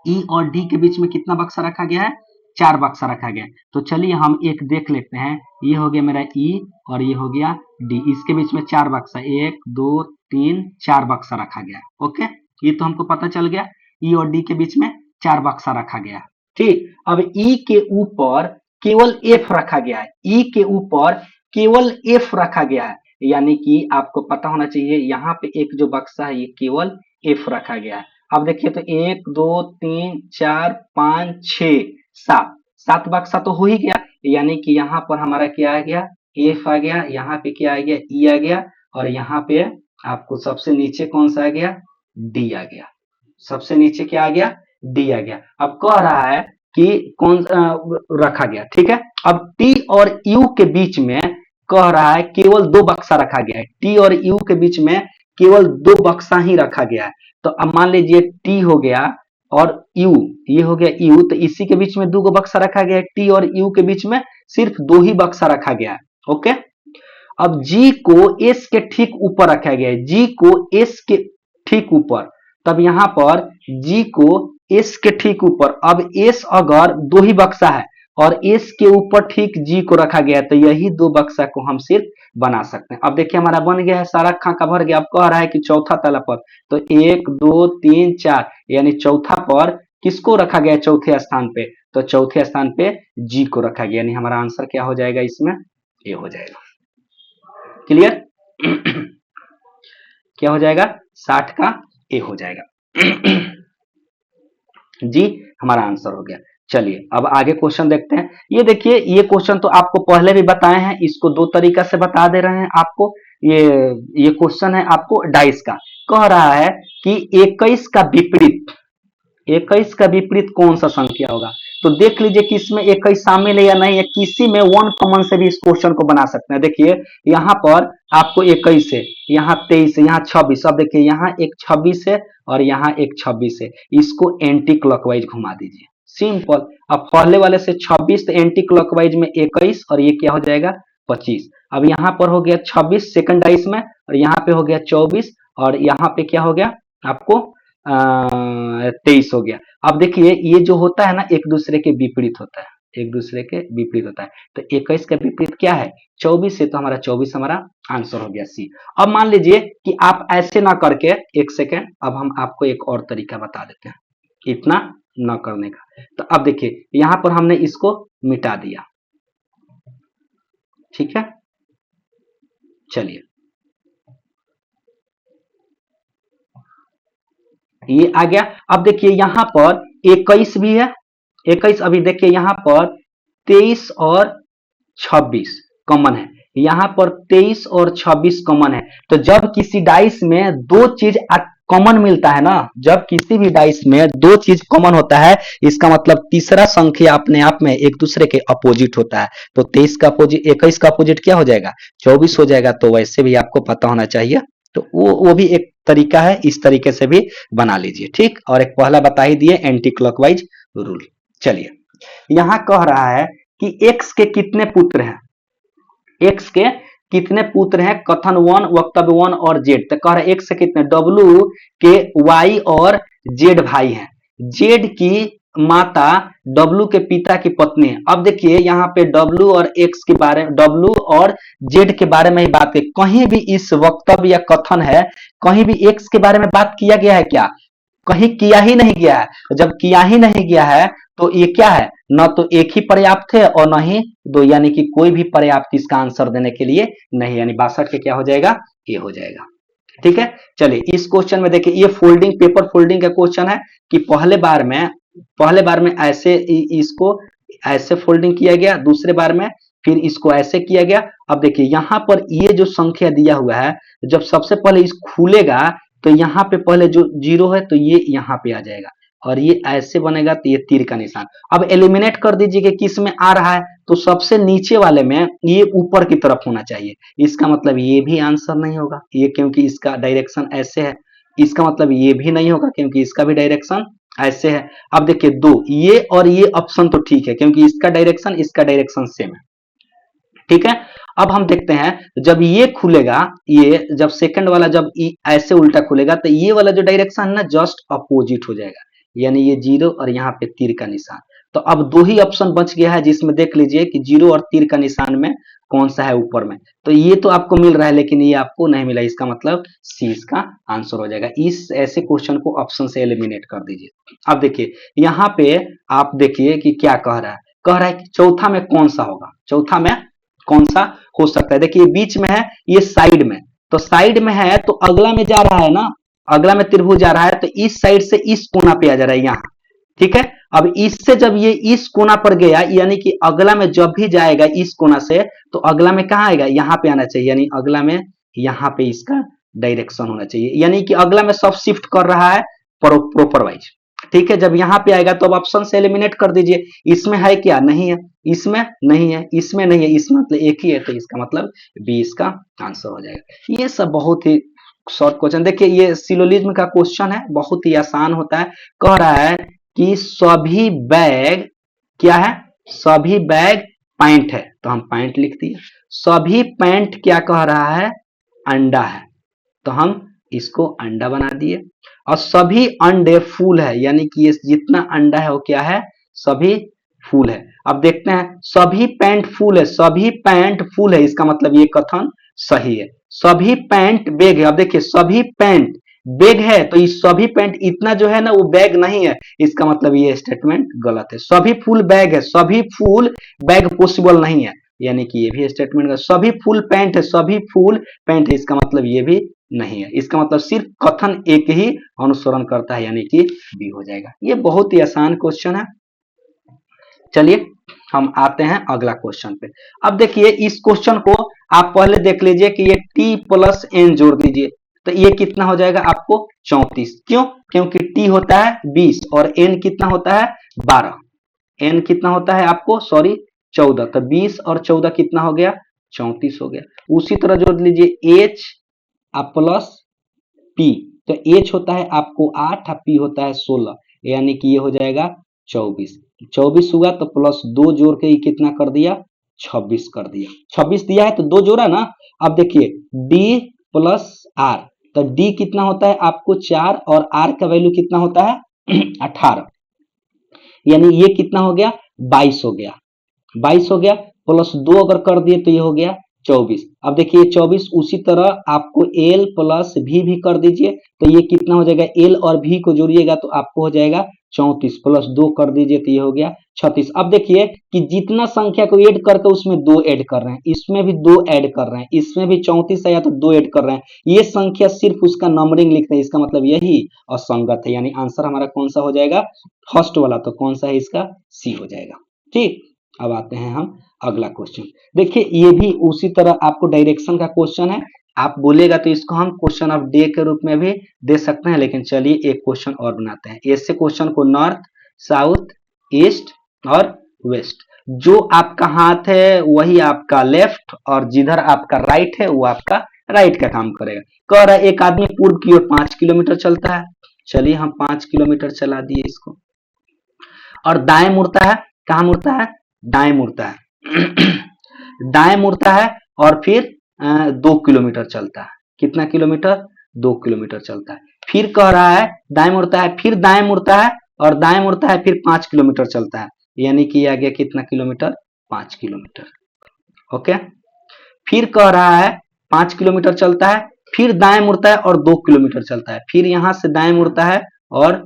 ई और डी के बीच में कितना बक्सा रखा गया है, 4 बक्सा रखा गया है। तो चलिए हम एक देख लेते हैं, ये हो गया मेरा ई और ये हो गया डी, इसके बीच में 4 बक्सा, 1 2 3 4 बक्सा रखा गया है। ओके, ये तो हमको पता चल गया, ई और डी के बीच में 4 बक्सा रखा गया है। ठीक, अब ई के ऊपर केवल एफ रखा गया है, ई के ऊपर केवल एफ रखा गया है, यानी कि आपको पता होना चाहिए यहाँ पे एक जो बक्सा है ये केवल एफ रखा गया है। अब देखिए तो 1 2 3 4 5 6 7, 7 बक्सा तो हो ही गया, यानी कि यहाँ पर हमारा क्या आ गया, एफ आ गया, यहाँ पे क्या आ गया, ई आ गया, और यहाँ पे आपको सबसे नीचे कौन सा आ गया, डी आ गया। सबसे नीचे क्या आ गया, डी आ गया। अब कह रहा है कि कौन रखा गया, ठीक है। अब टी और यू के बीच में कह रहा है केवल दो बक्सा रखा गया है, टी और यू के बीच में केवल दो बक्सा ही रखा गया है। तो अब मान लीजिए टी हो गया और यू, ये हो गया यू, तो इसी के बीच में दो बक्सा रखा गया है, टी और यू के बीच में सिर्फ दो ही बक्सा रखा गया है। ओके, अब जी को एस के ठीक ऊपर रखा गया है, जी को एस के ठीक ऊपर, तब यहां पर जी को एस के ठीक ऊपर, अब एस अगर दो ही बक्सा है और एस के ऊपर ठीक जी को रखा गया है, तो यही दो बक्सा को हम सिर्फ बना सकते हैं। अब देखिए हमारा बन गया है, सारा खाका भर गया। अब कह रहा है कि चौथा तला पर, तो एक दो तीन चार, यानी चौथा पर किसको रखा गया है चौथे स्थान पे, तो चौथे स्थान पे जी को रखा गया, यानी हमारा आंसर क्या हो जाएगा इसमें, ये हो जाएगा। क्लियर? क्या हो जाएगा, 60 का ए हो जाएगा। जी हमारा आंसर हो गया। चलिए अब आगे क्वेश्चन देखते हैं। ये देखिए, ये क्वेश्चन तो आपको पहले भी बताए हैं, इसको दो तरीका से बता दे रहे हैं आपको। ये क्वेश्चन है आपको डाइस का, कह रहा है कि 21 का विपरीत, 21 का विपरीत कौन सा संख्या होगा। तो देख लीजिए कि इसमें 21 शामिल है या नहीं है, किसी में वन कॉमन से भी इस क्वेश्चन को बना सकते हैं। देखिए यहाँ पर आपको 21 है, यहाँ 23 है, यहाँ 26। अब देखिए यहाँ एक 26 है और यहाँ एक 26 है, इसको एंटी क्लॉकवाइज घुमा दीजिए, सिंपल। अब पहले वाले से 26 तो एंटी क्लॉकवाइज में 21 और ये क्या हो जाएगा 25। अब यहाँ पर हो गया 26 सेकंड डाइस में, और यहाँ पे हो गया 24, और यहाँ पे क्या हो गया आपको 23 हो गया। अब देखिए ये जो होता है ना एक दूसरे के विपरीत होता है, एक दूसरे के विपरीत होता है। तो 21 का विपरीत क्या है 24 से, तो हमारा 24 हमारा आंसर हो गया सी। अब मान लीजिए कि आप ऐसे ना करके, एक सेकेंड, अब हम आपको एक और तरीका बता देते हैं इतना न करने का। तो अब देखिए यहां पर हमने इसको मिटा दिया, ठीक है। चलिए ये आ गया। अब देखिए यहां पर 21 भी है, 21। अभी देखिए यहां पर 23 और 26 कॉमन है, यहाँ पर 23 और 26 कॉमन है। तो जब किसी डाइस में दो चीज कॉमन मिलता है ना, जब किसी भी डाइस में दो चीज कॉमन होता है, इसका मतलब तीसरा संख्या अपने आप में एक दूसरे के अपोजिट होता है। तो 23 का अपोजिट 21 का अपोजिट क्या हो जाएगा 24 हो जाएगा। तो वैसे भी आपको पता होना चाहिए, तो वो भी एक तरीका है, इस तरीके से भी बना लीजिए, ठीक। और एक पहला बता ही दिए एंटी क्लॉकवाइज रूल। चलिए यहां कह रहा है कि एक्स के कितने पुत्र हैं, एक्स के कितने पुत्र हैं, कथन 1 वक्तव्य 1 और जेड। तो कह रहा है एक्स से कितने, डब्ल्यू के वाई और जेड भाई हैं, जेड की माता डब्ल्यू के पिता की पत्नी है। अब देखिए यहाँ पे डब्ल्यू और एक्स के बारे में, डब्ल्यू और जेड के बारे में ही बात है, कहीं भी इस वक्तव्य या कथन है कहीं भी एक्स के बारे में बात किया गया है क्या, कहीं किया ही नहीं गया है। जब किया ही नहीं गया है तो ये क्या है, न तो एक ही पर्याप्त है और न ही दो, यानी कि कोई भी पर्याप्त इसका आंसर देने के लिए नहीं, यानी 62 के क्या हो जाएगा ये हो जाएगा, ठीक है। चलिए इस क्वेश्चन में देखिए, ये फोल्डिंग पेपर फोल्डिंग का क्वेश्चन है कि पहले बार में ऐसे इसको ऐसे फोल्डिंग किया गया, दूसरे बार में फिर इसको ऐसे किया गया। अब देखिए यहाँ पर ये जो संख्या दिया हुआ है, जब सबसे पहले इस खुलेगा तो यहाँ पे पहले जो जीरो है तो ये यहाँ पे आ जाएगा, और ये ऐसे बनेगा तो ये तीर का निशान। अब एलिमिनेट कर दीजिए कि किस में आ रहा है, तो सबसे नीचे वाले में ये ऊपर की तरफ होना चाहिए, इसका मतलब ये भी आंसर नहीं होगा ये, क्योंकि इसका डायरेक्शन ऐसे है। इसका मतलब ये भी नहीं होगा क्योंकि इसका भी डायरेक्शन ऐसे है। अब देखिए दो, ये और ये ऑप्शन तो ठीक है क्योंकि इसका डायरेक्शन सेम है, ठीक है। अब हम देखते हैं जब ये खुलेगा, ये जब सेकंड वाला जब ऐसे उल्टा खुलेगा तो ये वाला जो डायरेक्शन है ना जस्ट अपोजिट हो जाएगा, यानी ये जीरो और यहाँ पे तीर का निशान। तो अब दो ही ऑप्शन बच गया है जिसमें देख लीजिए कि जीरो और तीर का निशान में कौन सा है ऊपर में। तो ये तो आपको मिल रहा है लेकिन ये आपको नहीं मिला, इसका मतलब सी इसका आंसर हो जाएगा। इस ऐसे क्वेश्चन को ऑप्शन से एलिमिनेट कर दीजिए। अब देखिए यहाँ पे आप देखिए कि क्या कह रहा है, कह रहा है कि चौथा में कौन सा होगा, चौथा में कौन सा हो सकता है। देखिए बीच में है, ये साइड में, तो साइड में है तो अगला में जा रहा है ना, अगला में त्रिभुज जा रहा है तो इस साइड से इस कोना पे आ जा रहा है यहाँ, ठीक है। अब इससे जब ये इस कोना पर गया, यानी कि अगला में जब भी जाएगा इस कोना से तो अगला में कहाँ आएगा यहाँ पे आना चाहिए, यानी अगला में यहाँ पे इसका डायरेक्शन होना चाहिए, यानी कि अगला में सब शिफ्ट कर रहा है प्रॉपर वाइज, ठीक है, जब यहाँ पे आएगा तो अब ऑप्शन से एलिमिनेट कर दीजिए, इसमें है क्या, नहीं है, इसमें नहीं है, इसमें नहीं है, इसमें मतलब एक ही है, तो इसका मतलब बी इसका आंसर हो जाएगा। ये सब बहुत ही शॉर्ट क्वेश्चन, देखिए ये सिलोजिज्म का क्वेश्चन है, बहुत ही आसान होता है। कह रहा है कि सभी बैग क्या है, सभी बैग पैंट है, तो हम पैंट लिख दिए। सभी पैंट क्या कह रहा है, अंडा है, तो हम इसको अंडा बना दिए। और सभी अंडे फूल है, यानी कि ये जितना अंडा है वो क्या है, सभी फूल है। अब देखते हैं, सभी पैंट फूल है, सभी पैंट फूल है, इसका मतलब ये कथन सही है। सभी पैंट बैग है, अब देखिए सभी पैंट बैग है, तो ये सभी पैंट इतना जो है ना वो बैग नहीं है, इसका मतलब ये स्टेटमेंट गलत है। सभी फूल बैग है, सभी फूल बैग पॉसिबल नहीं है, यानी कि ये भी स्टेटमेंट गलत। सभी फूल पैंट है, सभी फूल पैंट है, इसका मतलब ये भी नहीं है, इसका मतलब सिर्फ कथन एक ही अनुसरण करता है, यानी कि बी हो जाएगा। ये बहुत ही आसान क्वेश्चन है। चलिए हम आते हैं अगला क्वेश्चन पे। अब देखिए इस क्वेश्चन को आप पहले देख लीजिए कि ये टी प्लस एन जोड़ दीजिए, तो ये कितना हो जाएगा आपको 34। क्यों, क्योंकि टी होता है 20 और एन कितना होता है 12, एन कितना होता है आपको सॉरी 14, तो 20 और 14 कितना हो गया 34 हो गया। उसी तरह जोड़ लीजिए एच प्लस पी, तो एच होता है आपको 8 और पी होता है 16, यानी कि ये हो जाएगा 24। 24 हुआ तो प्लस 2 जोड़ के ये कितना कर दिया 26 कर दिया, 26 दिया है तो 2 जोड़ा ना। अब देखिए डी प्लस आर, तो डी कितना होता है आपको 4 और आर का वैल्यू कितना होता है 18, यानी ये कितना हो गया 22 हो गया, 22 हो गया, प्लस 2 अगर कर दिए तो ये हो गया 24। अब देखिए 24 उसी तरह आपको एल प्लस भी कर दीजिए, तो ये कितना हो जाएगा, एल और भी को जोड़िएगा तो आपको हो जाएगा 34, प्लस 2 कर दीजिए तो ये हो गया 36। अब देखिए कि जितना संख्या को ऐड करके उसमें 2 ऐड कर रहे हैं, इसमें भी 2 ऐड कर रहे हैं, इसमें भी 34 आया तो 2 ऐड कर रहे हैं, ये संख्या सिर्फ उसका नंबरिंग लिख रहे हैं, इसका मतलब यही असंगत है, यानी आंसर हमारा कौन सा हो जाएगा फर्स्ट वाला, तो कौन सा है इसका सी हो जाएगा। ठीक, अब आते हैं हम अगला क्वेश्चन। देखिए ये भी उसी तरह आपको डायरेक्शन का क्वेश्चन है, आप बोलेगा तो इसको हम क्वेश्चन ऑफ डे के रूप में भी दे सकते हैं, लेकिन चलिए एक क्वेश्चन और बनाते हैं। ऐसे क्वेश्चन को नॉर्थ साउथ ईस्ट और वेस्ट, जो आपका हाथ है वही आपका लेफ्ट और जिधर आपका राइट है वो आपका राइट का काम करेगा। कह रहा है एक आदमी पूर्व की ओर 5 किलोमीटर चलता है, चलिए हम 5 किलोमीटर चला दिए इसको, और दाएं मुड़ता है, कहां मुड़ता है दाएं मुड़ता है दाएं मुड़ता है और फिर 2 किलोमीटर चलता है, कितना किलोमीटर 2 किलोमीटर चलता है। फिर कह रहा है दाएं मुड़ता है, फिर दाएं मुड़ता है और दाएं मुड़ता है, फिर 5 किलोमीटर चलता है, यानी कि आ गया कितना किलोमीटर 5 किलोमीटर। ओके, फिर कह रहा है 5 किलोमीटर चलता है, फिर दाएं मुड़ता है और 2 किलोमीटर चलता है, फिर यहां से दाएं मुड़ता है और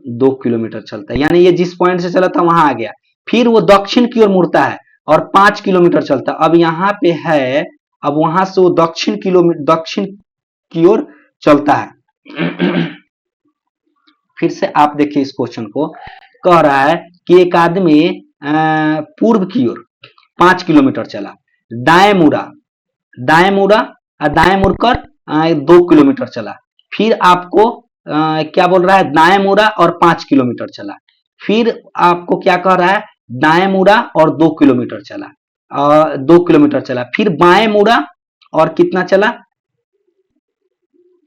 2 किलोमीटर चलता है, यानी ये जिस पॉइंट से चला था वहां आ गया। फिर वो दक्षिण की ओर मुड़ता है और 5 किलोमीटर चलता है, अब यहाँ पे है, अब वहां से वो दक्षिण की ओर चलता है फिर से आप देखिए इस क्वेश्चन को, कह रहा है कि एक आदमी पूर्व की ओर 5 किलोमीटर चला, दाएं मुड़ा, दाएं मुड़ा और दाएं मुड़कर 2 किलोमीटर चला, फिर आपको क्या बोल रहा है दाएं मुड़ा और 5 किलोमीटर चला, फिर आपको क्या कह रहा है दाएं मुड़ा और 2 किलोमीटर चला, 2 किलोमीटर चला, फिर बाएं मुड़ा और कितना चला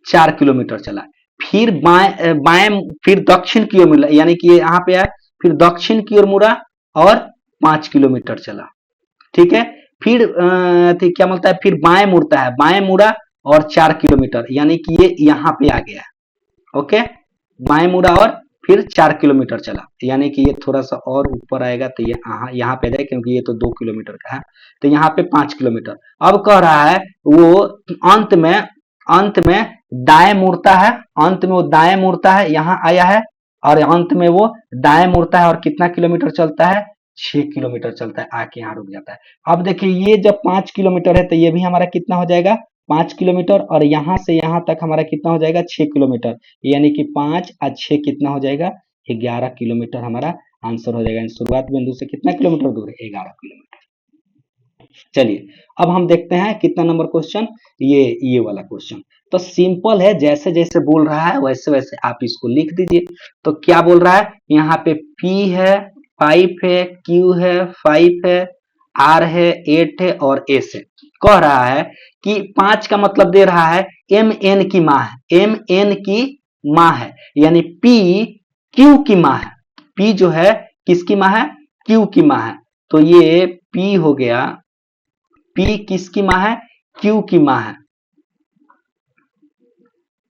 4 किलोमीटर चला, फिर बाएं बाएं फिर दक्षिण की ओर मुड़ा, यानी कि यहाँ पे है, फिर दक्षिण की ओर मुड़ा और 5 किलोमीटर चला। ठीक है, फिर क्या बोलता है फिर बाएं मुड़ता है, बाएं मुड़ा और 4 किलोमीटर, यानी कि ये यहाँ पे आ गया। ओके, बाएं मुड़ा और फिर 4 किलोमीटर चला, यानी कि ये थोड़ा सा और ऊपर आएगा तो ये यहाँ पे जाए, क्योंकि ये तो 2 किलोमीटर का है, तो यहाँ पे 5 किलोमीटर। अब कह रहा है वो अंत में दाएं मुड़ता है, अंत में वो दाएं मुड़ता है, यहाँ आया है, और अंत में वो दाएं मुड़ता है और कितना किलोमीटर चलता है 6 किलोमीटर चलता है, आके यहाँ रुक जाता है। अब देखिए ये जब 5 किलोमीटर है तो ये भी हमारा कितना हो जाएगा 5 किलोमीटर, और यहाँ से यहाँ तक हमारा कितना हो जाएगा 6 किलोमीटर, यानी कि 5 और 6 कितना हो जाएगा 11 किलोमीटर हमारा आंसर हो जाएगा। शुरुआत बिंदु से कितना किलोमीटर दूर है 11 किलोमीटर। चलिए अब हम देखते हैं कितना नंबर क्वेश्चन, ये वाला क्वेश्चन। तो सिंपल है, जैसे जैसे बोल रहा है वैसे वैसे आप इसको लिख दीजिए। तो क्या बोल रहा है यहाँ पे, P है 5 है, Q है 5 है, R है 8 है और S है। कह रहा है कि 5 का मतलब दे रहा है MN की माँ है, MN की माँ है, यानी P Q की माँ है। P जो है किसकी माँ है, Q की माँ है। तो ये P हो गया, P किसकी माँ है, Q की माँ है,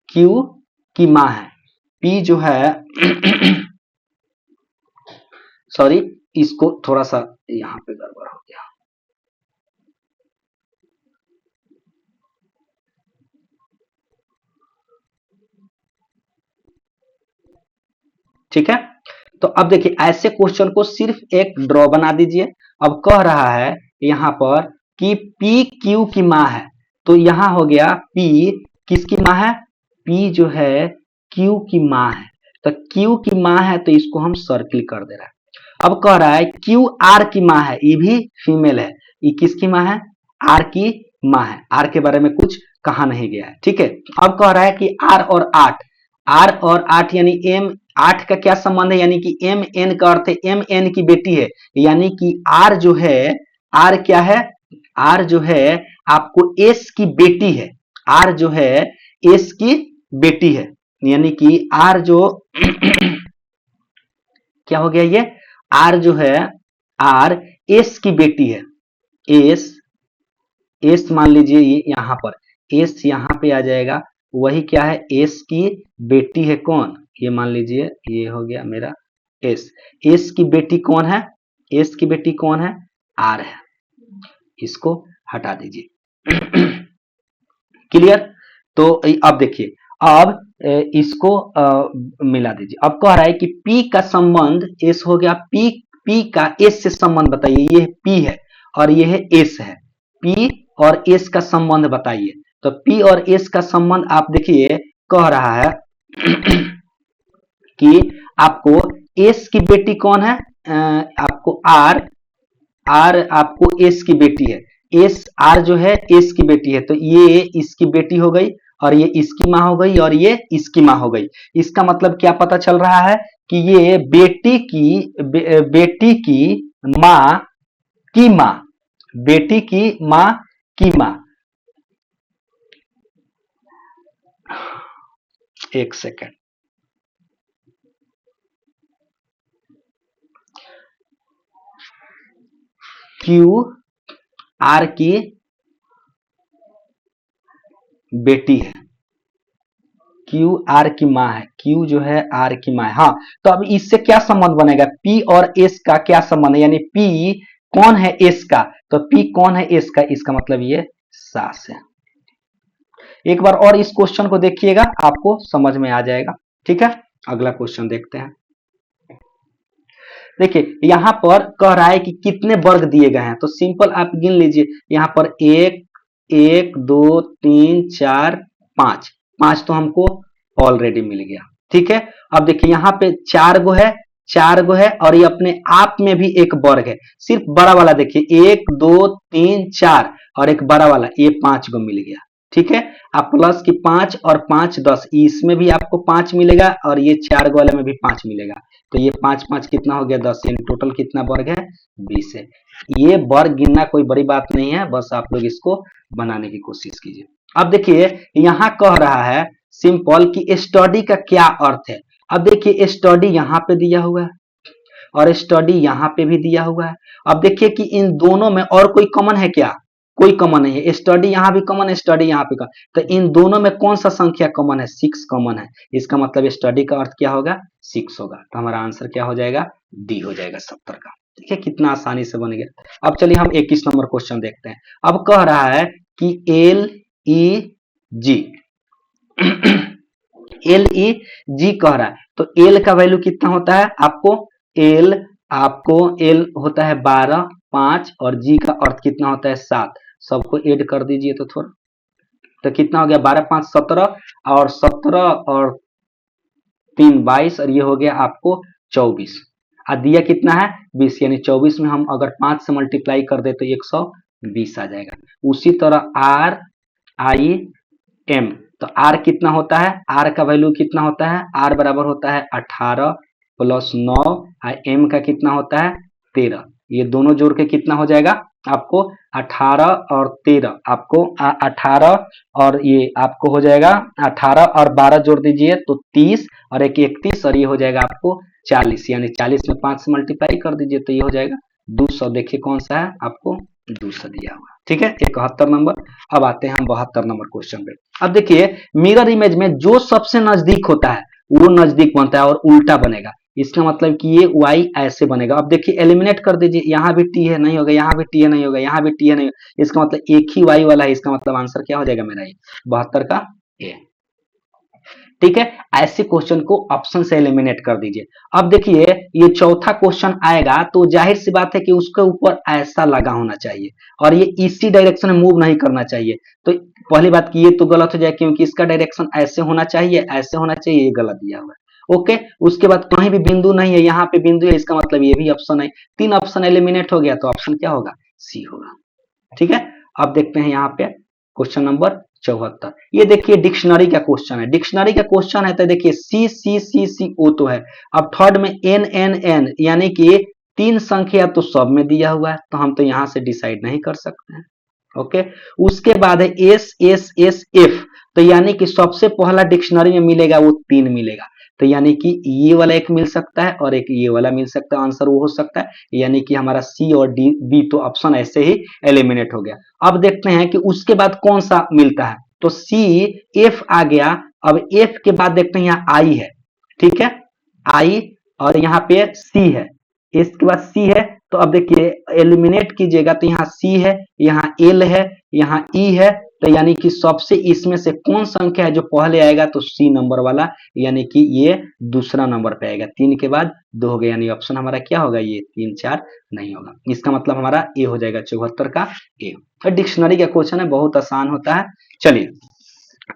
Q की माँ है। P जो है सॉरी, इसको थोड़ा सा यहाँ पे गड़बड़ हो गया। ठीक है, तो अब देखिए ऐसे क्वेश्चन को सिर्फ एक ड्रॉ बना दीजिए। अब कह रहा है यहाँ पर कि P Q की माँ है, तो यहाँ हो गया P किसकी माँ है, P जो है Q की माँ है। तो Q की माँ है तो इसको हम सर्किल कर दे रहे हैं। अब कह रहा है Q R की माँ है, ये भी फीमेल है, ये किसकी माँ है, R की माँ है। R के बारे में कुछ कहा नहीं गया है, ठीक है। अब कह रहा है कि R और 8, R और 8 यानी M 8 का क्या संबंध है, यानी कि एम एन का अर्थ है एम एन की बेटी है, यानी कि आर जो है, आर क्या है, आर जो है आपको एस की बेटी है, आर जो है एस की बेटी है, यानी कि आर जो क्या हो गया, ये आर जो है, आर एस की बेटी है, एस, एस मान लीजिए ये यहां पर एस यहां पे आ जाएगा, वही क्या है, एस की बेटी है कौन, ये मान लीजिए ये हो गया मेरा एस, एस की बेटी कौन है, एस की बेटी कौन है, आर है, इसको हटा दीजिए। क्लियर। तो अब देखिए, अब इसको मिला दीजिए। अब कह रहा है कि P का संबंध एस हो गया, P का एस से संबंध बताइए, ये P है और ये है एस है, P और एस का संबंध बताइए। तो P और एस का संबंध आप देखिए, कह रहा है कि आपको एस की बेटी कौन है, आपको आर, आर आपको एस की बेटी है, एस आर जो है एस की बेटी है, तो ये इसकी बेटी हो गई और ये इसकी माँ हो गई और ये इसकी माँ हो गई। इसका मतलब क्या पता चल रहा है कि ये बेटी की बेटी की माँ की माँ, बेटी की माँ की माँ, एक सेकेंड, क्यू आर की बेटी है, क्यू आर की माँ है, क्यू जो है आर की माँ है। हाँ, तो अब इससे क्या संबंध बनेगा, पी और एस का क्या संबंध है, यानी पी कौन है एस का, तो पी कौन है एस का, इसका मतलब ये सास है। एक बार और इस क्वेश्चन को देखिएगा, आपको समझ में आ जाएगा। ठीक है, अगला क्वेश्चन देखते हैं। देखिए यहां पर कह रहा है कि कितने वर्ग दिए गए हैं, तो सिंपल आप गिन लीजिए, यहाँ पर एक, एक दो तीन चार पांच, पांच तो हमको ऑलरेडी मिल गया। ठीक है, अब देखिए यहाँ पे चार गो है, चार गो है और ये अपने आप में भी एक वर्ग है, सिर्फ बड़ा वाला देखिए, एक दो तीन चार और एक बड़ा वाला, ये पांच गो मिल गया। ठीक है, आप प्लस की पांच और पांच 10, इसमें भी आपको पांच मिलेगा और ये चार गो वाले में भी पांच मिलेगा, तो ये पांच पांच कितना हो गया 10, यानी टोटल कितना वर्ग है 20 है। ये वर्ग गिनना कोई बड़ी बात नहीं है, बस आप लोग इसको बनाने की कोशिश कीजिए। अब देखिए यहाँ कह रहा है सिंपल कि स्टडी का क्या अर्थ है। अब देखिए स्टडी यहाँ पे दिया हुआ है और स्टडी यहाँ पे भी दिया हुआ है। अब देखिए कि इन दोनों में और कोई कॉमन है क्या, कोई कॉमन नहीं है, स्टडी यहाँ भी कॉमन है, स्टडी यहाँ पे कॉमन, तो इन दोनों में कौन सा संख्या कॉमन है, 6 कॉमन है। इसका मतलब स्टडी का अर्थ क्या होगा, 6 होगा, तो हमारा आंसर क्या हो जाएगा, डी हो जाएगा 70 का। देखिए कितना आसानी से बन गया। अब चलिए हम 21 नंबर क्वेश्चन देखते हैं। अब कह रहा है कि एल ई जी, एल ई जी कह रहा है, तो एल का वैल्यू कितना होता है आपको, एल आपको एल होता है 12, 5 और जी का अर्थ कितना होता है 7, सबको ऐड कर दीजिए तो थोड़ा, तो कितना हो गया 12 5 17 और 17 और 3 22 और ये हो गया आपको 24, और दिया कितना है 20, यानी 24 में हम अगर 5 से मल्टीप्लाई कर दे तो 20 आ जाएगा। उसी तरह आर आई एम, तो आर कितना होता है, आर का वैल्यू कितना होता है, आर बराबर होता है 18 प्लस 9 और एम का कितना होता है 13। ये दोनों जोड़ के कितना हो जाएगा आपको 18 और 13, आपको 18 और ये आपको हो जाएगा 18 और 12 जोड़ दीजिए तो 30 और एक 31 और ये हो जाएगा आपको 40, यानी 40 में 5 से मल्टीप्लाई कर दीजिए तो ये हो जाएगा 200। देखिए कौन सा है आपको 200 दिया हुआ, ठीक है 71 नंबर। अब आते हैं हम 72 नंबर क्वेश्चन पे। अब देखिए मिरर इमेज में जो सबसे नजदीक होता है वो नजदीक बनता है और उल्टा बनेगा, इसका मतलब कि ये y ऐसे बनेगा। अब देखिए एलिमिनेट कर दीजिए, यहाँ भी t है नहीं होगा, यहाँ भी t है नहीं होगा, यहाँ भी t है नहीं होगा, इसका मतलब एक ही y वाला है, इसका मतलब आंसर क्या हो जाएगा मेरा ये 72 का ए, ठीक है। ऐसे क्वेश्चन को ऑप्शन से एलिमिनेट कर दीजिए। अब देखिए ये चौथा क्वेश्चन आएगा तो जाहिर सी बात है कि उसके ऊपर ऐसा लगा होना चाहिए और ये इसी डायरेक्शन में मूव नहीं करना चाहिए। तो पहली बात की ये तो गलत हो जाए क्योंकि इसका डायरेक्शन ऐसे होना चाहिए, ऐसे होना चाहिए, ये गलत दिया हुआ है। ओके, उसके बाद कहीं भी बिंदु नहीं है, यहाँ पे बिंदु है, इसका मतलब ये भी ऑप्शन है। 3 ऑप्शन एलिमिनेट हो गया तो ऑप्शन क्या होगा सी होगा, ठीक है। अब देखते हैं यहाँ पे क्वेश्चन नंबर 74। ये देखिए डिक्शनरी का क्वेश्चन है, डिक्शनरी का क्वेश्चन है तो देखिए सी सी सी सी ओ तो है। अब थर्ड में एन एन एन यानी कि 3 संख्या तो सब में दिया हुआ है तो हम तो यहाँ से डिसाइड नहीं कर सकते हैं। ओके, उसके बाद है एस एस एस एफ, तो यानी कि सबसे पहला डिक्शनरी में मिलेगा वो 3 मिलेगा, तो यानी कि ये वाला एक मिल सकता है और एक ये वाला मिल सकता है, आंसर वो हो सकता है, यानी कि हमारा सी और डी बी तो ऑप्शन ऐसे ही एलिमिनेट हो गया। अब देखते हैं कि उसके बाद कौन सा मिलता है, तो सी एफ आ गया। अब एफ के बाद देखते हैं यहाँ आई है, ठीक है आई, और यहाँ पे सी है, इसके बाद सी है। तो अब देखिए एलिमिनेट कीजिएगा तो यहाँ सी है, यहाँ एल है, यहाँ ई है, तो यानी कि सबसे इसमें से कौन संख्या है जो पहले आएगा, तो सी नंबर वाला, यानी कि ये दूसरा नंबर पे आएगा। 3 के बाद 2 हो गया, यानी ऑप्शन हमारा क्या होगा ये 3 4 नहीं होगा, इसका मतलब हमारा ए हो जाएगा 74 का ए। डिक्शनरी का क्वेश्चन है, बहुत आसान होता है। चलिए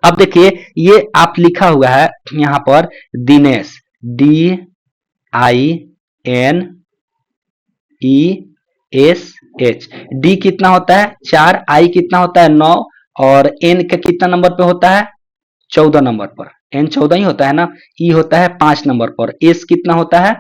अब देखिए ये आप लिखा हुआ है यहाँ पर Dinesh, D I N E S H, D कितना होता है 4, आई कितना होता है 9 और एन का कितना नंबर पे होता है 14 नंबर पर, एन 14 ही होता है ना, ई होता है 5 नंबर पर, एस कितना होता है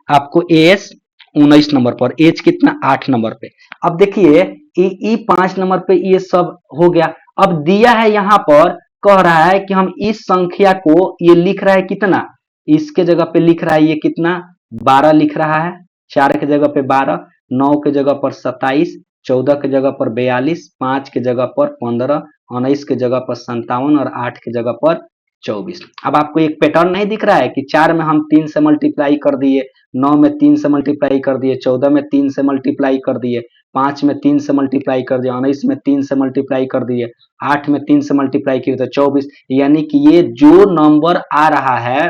आपको एस 19 नंबर पर, एच कितना 8 नंबर पे। अब देखिए ई 5 नंबर पे ये सब हो गया। अब दिया है यहाँ पर कह रहा है कि हम इस संख्या को, ये लिख रहा है कितना, इसके जगह पे लिख रहा है ये कितना 12 लिख रहा है, 4 के जगह पे 12, 9 के जगह पर 27, 14 के जगह पर 42, 5 के जगह पर 15, 19 के जगह पर 57 और 8 के जगह पर 24। अब आपको एक पैटर्न नहीं दिख रहा है कि 4 में हम 3 से मल्टीप्लाई कर दिए, 9 में 3 से मल्टीप्लाई कर दिए, 14 में 3 से मल्टीप्लाई कर दिए, 5 में 3 से मल्टीप्लाई कर दिया, 19 में 3 से मल्टीप्लाई कर दिए, 8 में 3 से मल्टीप्लाई किए तो 24, यानी कि ये जो नंबर आ रहा है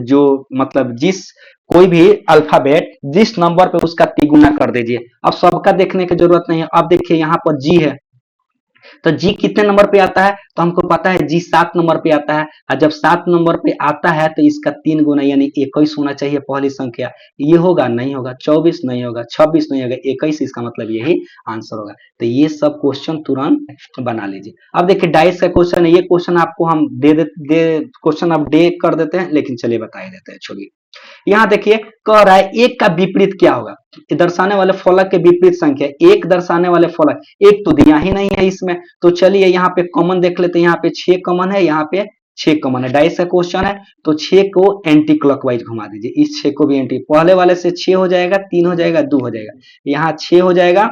जो मतलब जिस कोई भी अल्फाबेट जिस नंबर पे उसका तिगुना कर दीजिए। अब सबका देखने की जरूरत नहीं है। अब देखिए यहाँ पर जी है, तो जी कितने नंबर पे आता है, तो हमको पता है जी 7 नंबर पे आता है, और जब 7 नंबर पे आता है तो इसका 3 गुना यानी 21 होना चाहिए पहली संख्या, ये होगा नहीं होगा, 24 नहीं होगा, 26 नहीं होगा, 21, इसका मतलब यही आंसर होगा। तो ये सब क्वेश्चन तुरंत बना लीजिए। अब देखिए डाइस का क्वेश्चन है, ये क्वेश्चन आपको हम क्वेश्चन अब डे कर देते हैं, लेकिन चलिए बता ही देते हैं, छोड़िए। यहाँ देखिए कह रहा है एक का विपरीत क्या होगा, दर्शाने वाले फलक के विपरीत संख्या, एक दर्शाने वाले फलक, एक तो दिया ही नहीं है इसमें, तो चलिए यहाँ पे कॉमन देख लेते हैं, यहाँ पे 6 कॉमन है, यहाँ पे 6 कॉमन है, डाइस का क्वेश्चन है तो 6 को एंटी क्लॉकवाइज घुमा दीजिए, इस 6 को भी एंटी, पहले वाले से 6 हो जाएगा, 3 हो जाएगा, 2 हो जाएगा, यहाँ 6 हो जाएगा,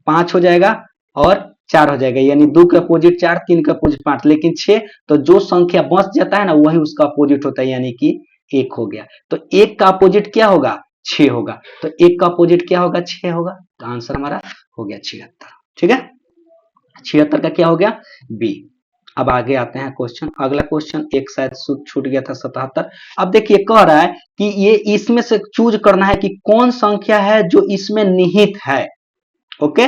5 हो जाएगा और 4 हो जाएगा, यानी 2 का अपोजिट 4, 3 का अपोजिट 5, लेकिन 6 तो जो संख्या बच जाता है ना वही उसका अपोजिट होता है, यानी कि 1 हो गया। तो 1 का अपोजिट क्या होगा 6 होगा, तो 1 का अपोजिट क्या होगा 6 होगा, तो आंसर हमारा हो गया 76, ठीक है 76 का क्या हो गया बी। अब आगे आते हैं क्वेश्चन, अगला क्वेश्चन एक शायद छूट गया था 77। अब देखिए कह रहा है कि ये इसमें से चूज करना है कि कौन संख्या है जो इसमें निहित है। ओके,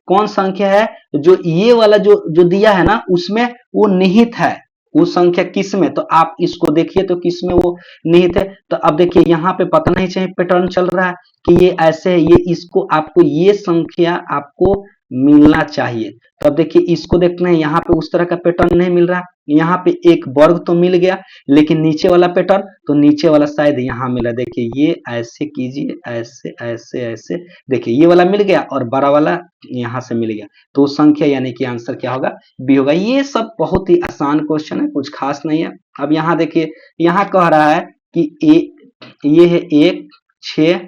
कौन संख्या है जो ये वाला जो दिया है ना उसमें वो निहित है, वो संख्या किस में, तो आप इसको देखिए तो किस में वो निहित है। तो अब देखिए यहाँ पे पता नहीं चाहिए पैटर्न चल रहा है कि ये ऐसे है, ये इसको आपको ये संख्या आपको मिलना चाहिए। तो अब देखिए इसको देखते हैं, यहाँ पे उस तरह का पैटर्न नहीं मिल रहा, यहाँ पे एक वर्ग तो मिल गया, लेकिन नीचे वाला पैटर्न, तो नीचे वाला शायद यहाँ मिला। देखिए ये ऐसे कीजिए, ऐसे ऐसे ऐसे, देखिए ये वाला मिल गया और बड़ा वाला यहाँ से मिल गया, तो संख्या यानी कि आंसर क्या होगा, बी होगा। ये सब बहुत ही आसान क्वेश्चन है, कुछ खास नहीं है। अब यहाँ देखिए, यहाँ कह रहा है कि ये है 1, 6,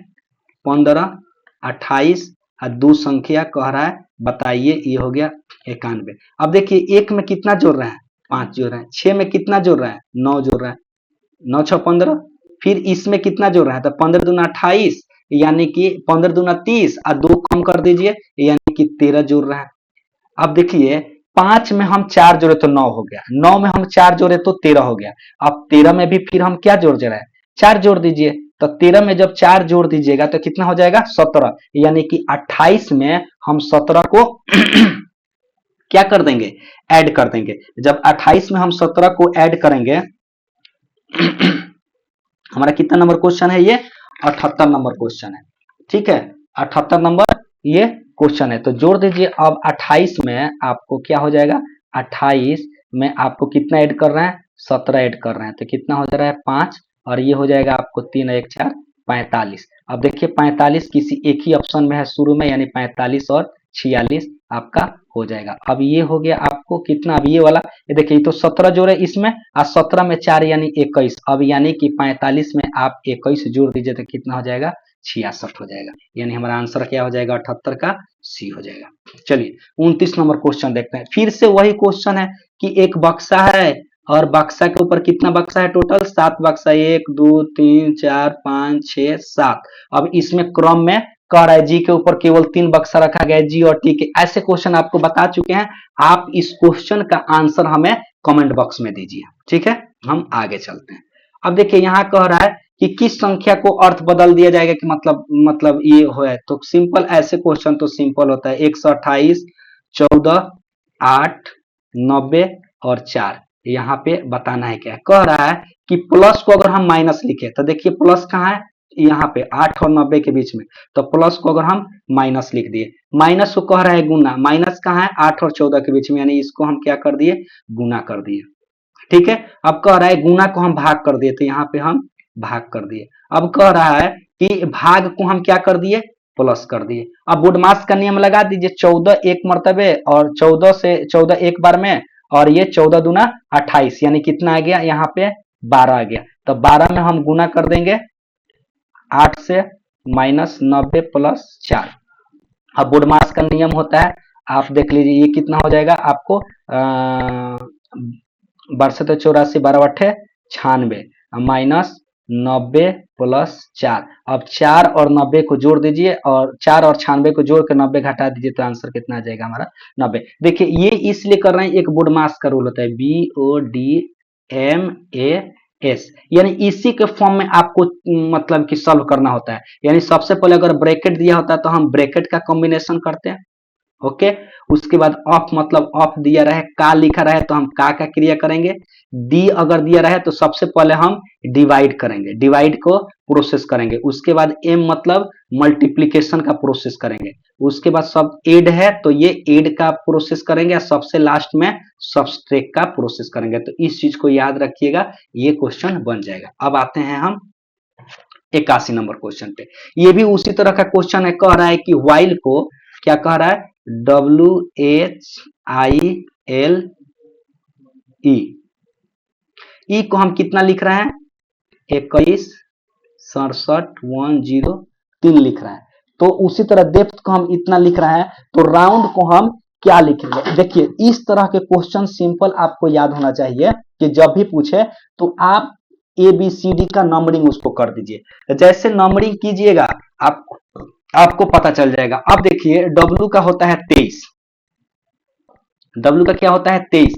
15, 28 और दो संख्या कह रहा है, बताइए। ये हो गया 91। अब देखिए एक में कितना जोड़ रहा है, 5 जोड़ रहा है। 6 में कितना जोड़ रहा है, 9 जोड़ रहा है, 9 6 15। फिर इसमें कितना जोड़ रहा है, तो 15 दूना 28, यानी कि 15 दूना 30 और 2 कम कर दीजिए, यानी कि 13 जोड़ रहा है। अब देखिए 5 में हम 4 जोड़े तो 9 हो गया, 9 में हम 4 जोड़े तो 13 हो गया। अब 13 में भी फिर हम क्या जोड़ रहे हैं, 4 जोड़ दीजिए। तो 13 में जब 4 जोड़ दीजिएगा तो कितना हो जाएगा, 17, यानी कि 28 में हम 17 को क्या कर देंगे, ऐड कर देंगे। जब 28 में हम 17 को ऐड करेंगे हमारा कितना नंबर क्वेश्चन है ये, 78 नंबर क्वेश्चन है। ठीक है, 78 नंबर ये क्वेश्चन है। तो जोड़ दीजिए। अब 28 में आपको क्या हो जाएगा, 28 में आपको कितना ऐड कर रहे हैं, 17 ऐड कर रहे हैं, तो कितना हो जा रहा है 5, और ये हो जाएगा आपको 3 1 4 45। अब देखिए 45 किसी एक ही ऑप्शन में है शुरू में, यानी 45 और 46 आपका हो जाएगा। अब ये हो गया आपको कितना, अब ये वाला, ये देखिए तो 17 जोड़े इसमें, और 17 में 4 यानी 21। अब यानी कि 45 में आप 21 जोड़ दीजिए तो कितना हो जाएगा, 66 हो जाएगा। यानी हमारा आंसर क्या हो जाएगा, 78 का सी हो जाएगा। चलिए 29 नंबर क्वेश्चन देखते हैं। फिर से वही क्वेश्चन है कि एक बक्सा है और बक्सा के ऊपर कितना बक्सा है, टोटल 7 बक्सा, 1 2 3 4 5 6 7। अब इसमें क्रम में कह रहा है जी के ऊपर केवल 3 बक्सा रखा गया है, जी और टी के। ऐसे क्वेश्चन आपको बता चुके हैं, आप इस क्वेश्चन का आंसर हमें कमेंट बॉक्स में दीजिए। ठीक है, हम आगे चलते हैं। अब देखिए यहाँ कह रहा है कि किस संख्या को अर्थ बदल दिया जाएगा, कि मतलब ये हो है। तो सिंपल, ऐसे क्वेश्चन तो सिंपल होता है, 128, 14, 8, 90 और 4। यहाँ पे बताना है क्या है, कह रहा है कि प्लस को अगर हम माइनस लिखे, तो देखिए प्लस कहाँ है, यहाँ पे 8 और 90 के बीच में, तो प्लस को अगर हम माइनस लिख दिए, माइनस को कह रहा है गुना, माइनस कहाँ है 8 और 14 के बीच में, यानी इसको हम क्या कर दिए, गुना कर दिए। ठीक है, अब कह रहा है गुना को हम भाग कर दिए, तो यहाँ पे हम भाग कर दिए। अब कह रहा है कि भाग को हम क्या कर दिए, प्लस कर दिए। अब बुडमास का नियम लगा दीजिए, 14 एक मर्तबे, और 14 से 14 एक बार में, और ये 14 दूना 28, यानी कितना आ गया, यहाँ पे 12 आ गया। तो 12 में हम गुना कर देंगे 8 से, माइनस 90 प्लस 4। अब बुडमास का नियम होता है, आप देख लीजिए ये कितना हो जाएगा आपको, 62 84 12 अट्ठे 96, माइनस 90 प्लस 4। अब 4 और 90 को जोड़ दीजिए, और 4 और 96 को जोड़ कर 90 घटा दीजिए, तो आंसर कितना आ जाएगा हमारा, 90। देखिए ये इसलिए कर रहे हैं, एक बुडमास का रूल होता है, BODMAS, यानी इसी के फॉर्म में आपको मतलब कि सॉल्व करना होता है। यानी सबसे पहले अगर ब्रैकेट दिया होता है तो हम ब्रैकेट का कॉम्बिनेशन करते हैं, ओके। उसके बाद ऑफ, मतलब ऑफ दिया रहे, का लिखा रहे तो हम का क्रिया करेंगे। दी अगर दिया रहे तो सबसे पहले हम डिवाइड करेंगे, डिवाइड को प्रोसेस करेंगे। उसके बाद एम मतलब मल्टीप्लीकेशन का प्रोसेस करेंगे। उसके बाद सब एड है तो ये एड का प्रोसेस करेंगे, और सबसे लास्ट में सबस्ट्रैक्ट का प्रोसेस करेंगे। तो इस चीज को याद रखिएगा, ये क्वेश्चन बन जाएगा। अब आते हैं हम 81 नंबर क्वेश्चन पे। ये भी उसी तरह का क्वेश्चन है, कह रहा है कि वाइल को क्या कह रहा है, WHILE, ई को हम कितना लिख रहे हैं, 21 67 103 लिख रहे हैं। तो उसी तरह डेप्थ को हम इतना लिख रहे हैं, तो राउंड को हम क्या लिखेंगे। देखिए इस तरह के क्वेश्चन सिंपल आपको याद होना चाहिए, कि जब भी पूछे तो आप ABCD का नंबरिंग उसको कर दीजिए। जैसे नंबरिंग कीजिएगा आपको पता चल जाएगा। अब देखिए W का होता है 23, W का क्या होता है 23,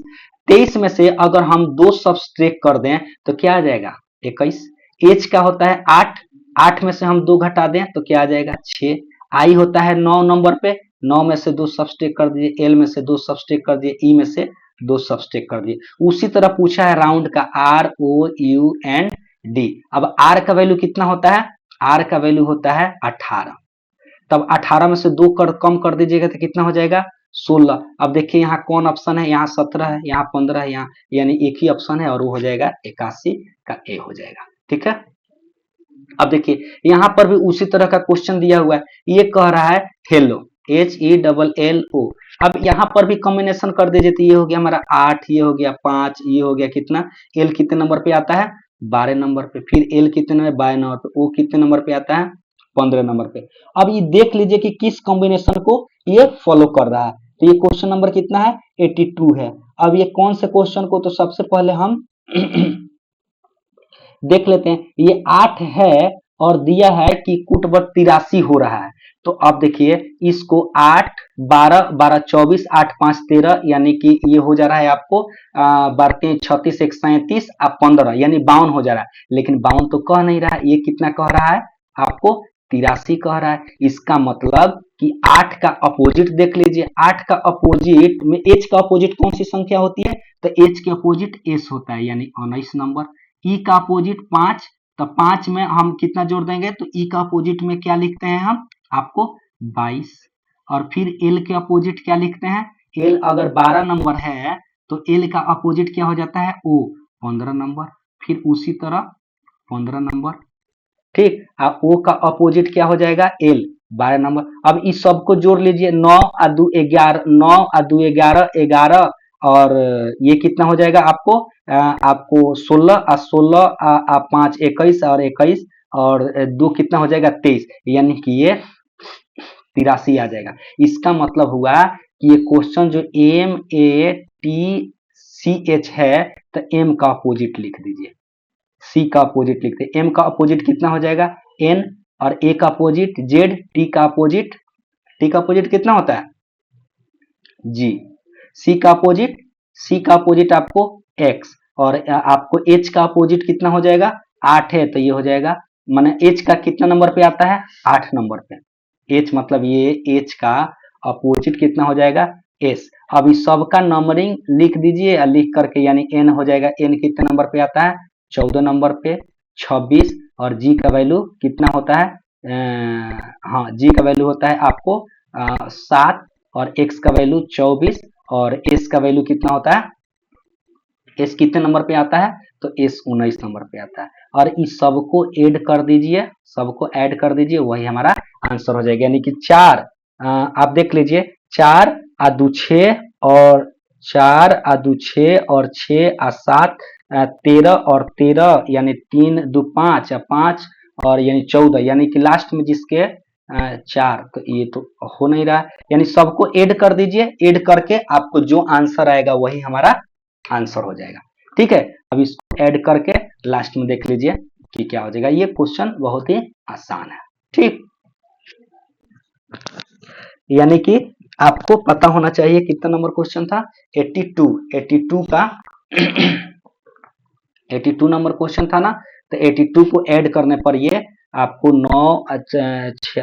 23 में से अगर हम 2 सबट्रैक्ट कर दें तो क्या आ जाएगा 21। H का होता है 8, 8 में से हम 2 घटा दें तो क्या आ जाएगा 6। I होता है 9 नंबर पे, 9 में से 2 सबट्रैक्ट कर दीजिए, L में से 2 सबट्रैक्ट कर दिए, E में से 2 सबट्रैक्ट कर दिए। उसी तरह पूछा है राउंड का ROUND। अब R का वैल्यू कितना होता है, R का वैल्यू होता है 18। तब 18 में से 2 कम कर दीजिएगा तो कितना हो जाएगा 16। अब देखिए यहाँ कौन ऑप्शन है, यहाँ 17 है, यहाँ 15 है, यहाँ यानी एक ही ऑप्शन है और वो हो जाएगा 81 का ए हो जाएगा। ठीक है, अब देखिए यहाँ पर भी उसी तरह का क्वेश्चन दिया हुआ है, ये कह रहा है हेलो HELLO। अब यहाँ पर भी कॉम्बिनेशन कर दीजिए तो ये हो गया हमारा 8, ये हो गया 5, ये हो गया कितना, एल कितने नंबर पे आता है 12 नंबर पे, फिर एल कितने में 22 नंबर पे, ओ कितने नंबर पे आता है 15 नंबर पे। अब ये देख लीजिए कि किस कॉम्बिनेशन को ये फॉलो कर रहा है। तो ये क्वेश्चन नंबर कितना है 82 है। अब ये कौन से क्वेश्चन को, तो सबसे पहले हम देख लेते हैं, ये 8 है और दिया है कि कुटबट 83 हो रहा है। तो अब देखिए इसको 8 12 12 24 8 5 13 यानी कि ये हो जा रहा है आपको 12 36 1 37 आप 15 यानी 52 हो जा रहा है, लेकिन 52 तो कह नहीं रहा है, ये कितना कह रहा है आपको 83 कह रहा है। इसका मतलब कि 8 का अपोजिट देख लीजिए, 8 का अपोजिट में एच का अपोजिट कौन सी संख्या होती है, तो एच के अपोजिट एस होता है यानी 19 नंबर। ई का अपोजिट 5, तो 5 में हम कितना जोड़ देंगे, तो ई का अपोजिट में क्या लिखते हैं हम आपको 22। और फिर एल के अपोजिट क्या लिखते हैं, एल अगर 12 नंबर है तो एल का अपोजिट क्या हो जाता है ओ 15 नंबर, फिर उसी तरह 15 नंबर। ठीक, अब ओ का अपोजिट क्या हो जाएगा एल 12 नंबर। अब इस सबको जोड़ लीजिए, 9 और 2 11, 9 और 2 11 11, और ये कितना हो जाएगा आपको 16 और 16 और 5 21 और 21 और 2 कितना हो जाएगा 23, यानी कि ये 83 आ जाएगा। इसका मतलब हुआ कि ये क्वेश्चन जो MATCH है तो M का अपोजिट लिख दीजिए, C का अपोजिट लिखते, M का अपोजिट कितना हो जाएगा N, और A का अपोजिट Z, T का अपोजिट कितना होता है G, C का अपोजिट आपको X, और आपको H का अपोजिट कितना हो जाएगा 8 है, तो ये हो जाएगा माने H का कितना नंबर पे आता है 8 नंबर पे। H मतलब ये H का अपोजिट कितना हो जाएगा S। अब इस सब का नंबरिंग लिख दीजिए, लिख करके यानी N हो जाएगा, N कितने नंबर पे आता है 14 नंबर पे 26, और G का वैल्यू कितना होता है हाँ G का वैल्यू होता है आपको 7, और X का वैल्यू 24, और S का वैल्यू कितना होता है, S कितने नंबर पे आता है तो S 19 नंबर पे आता है। और इस सबको ऐड कर दीजिए, वही हमारा आंसर हो जाएगा, यानी कि 4 आप देख लीजिए 4 और 2 6 और 4 और 2 6 और 6 और 7 13 और 13 यानी 3 2 5 5 और यानी 14, यानी कि लास्ट में जिसके 4, तो ये तो हो नहीं रहा, यानी सबको ऐड कर दीजिए, ऐड करके आपको जो आंसर आएगा वही हमारा आंसर हो जाएगा। ठीक है, अब इसको ऐड करके लास्ट में देख लीजिए कि क्या हो जाएगा। ये क्वेश्चन बहुत ही आसान है। ठीक, यानी कि आपको पता होना चाहिए कितना नंबर क्वेश्चन था 82 का 82 नंबर क्वेश्चन था ना, तो 82 को ऐड करने पर ये आपको 9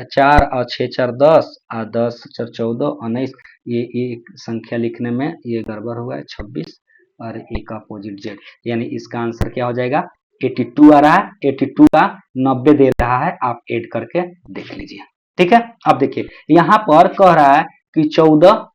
4 और 6 4 10 और 10 4 14 19, ये संख्या लिखने में ये गड़बड़ हुआ है 26, और एक अपोजिट जेड, यानी इसका आंसर क्या हो जाएगा 82 आ रहा है, 82 का 90 दे रहा है, आप ऐड करके देख लीजिए। ठीक है, अब देखिए यहाँ पर कह रहा है कि 14,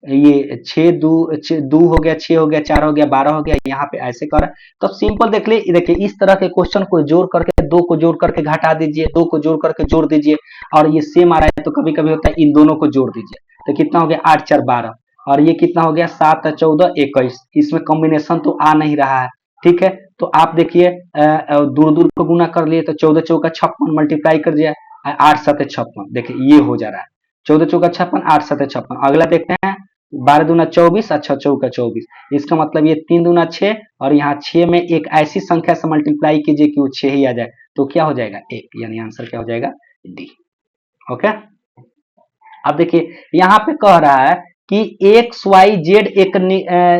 ये 6 2 हो गया, 6 हो गया, 4 हो गया, 12 हो गया, यहाँ पे ऐसे कर, तो सिंपल देखिए इस तरह के क्वेश्चन को जोड़ करके 2 को जोड़ करके घटा दीजिए, 2 को जोड़ करके जोड़ दीजिए, और ये सेम आ रहा है तो कभी कभी होता है इन दोनों को जोड़ दीजिए, तो कितना हो गया 8 4 12, और ये कितना हो गया 7 14 21, इसमें कॉम्बिनेशन तो आ नहीं रहा है। ठीक है, तो आप देखिए दूर दूर को गुना कर लिए तो 14 चौका 56 मल्टीप्लाई कर दिया 8 7 56, देखिए ये हो जा रहा है 14 चौका 56 8 7 56। अगला देखते हैं 12 दूना 24 और 6 चौका 24, इसका मतलब ये 3 दूना 6, और यहाँ 6 में एक ऐसी संख्या से मल्टीप्लाई कीजिए कि वो 6 ही आ जाए, तो क्या हो जाएगा 1, यानी आंसर क्या हो जाएगा डी। ओके, अब देखिए यहाँ पे कह रहा है कि XYZ एक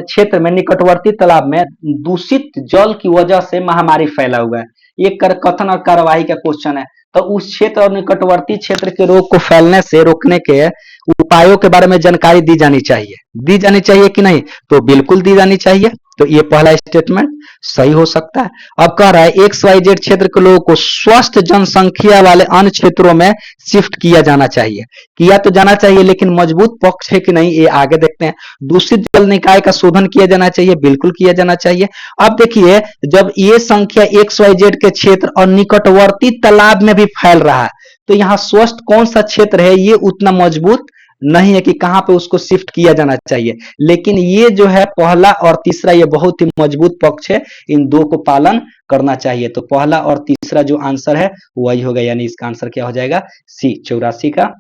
क्षेत्र में निकटवर्ती तालाब में दूषित जल की वजह से महामारी फैला हुआ है। ये कथन और कार्यवाही का क्वेश्चन है, तो उस क्षेत्र और निकटवर्ती क्षेत्र के रोग को फैलने से रोकने के उपायों के बारे में जानकारी दी जानी चाहिए कि नहीं, तो बिल्कुल दी जानी चाहिए। तो ये पहला स्टेटमेंट सही हो सकता है। अब कह रहा है एक्स वाई जेड क्षेत्र के लोगों को स्वस्थ जनसंख्या वाले अन्य क्षेत्रों में शिफ्ट किया जाना चाहिए। किया तो जाना चाहिए, लेकिन मजबूत पक्ष है कि नहीं ये आगे देखते हैं। दूषित जल निकाय का शोधन किया जाना चाहिए, बिल्कुल किया जाना चाहिए। अब देखिए, जब ये संख्या एक्स वाई जेड के क्षेत्र और निकटवर्ती तालाब में भी फैल रहा है, तो यहाँ स्वस्थ कौन सा क्षेत्र है ये उतना मजबूत नहीं है कि कहां पे उसको शिफ्ट किया जाना चाहिए। लेकिन ये जो है पहला और तीसरा, ये बहुत ही मजबूत पक्ष है, इन दो को पालन करना चाहिए। तो पहला और तीसरा जो आंसर है वही होगा, यानी इसका आंसर क्या हो जाएगा? सी, 84 का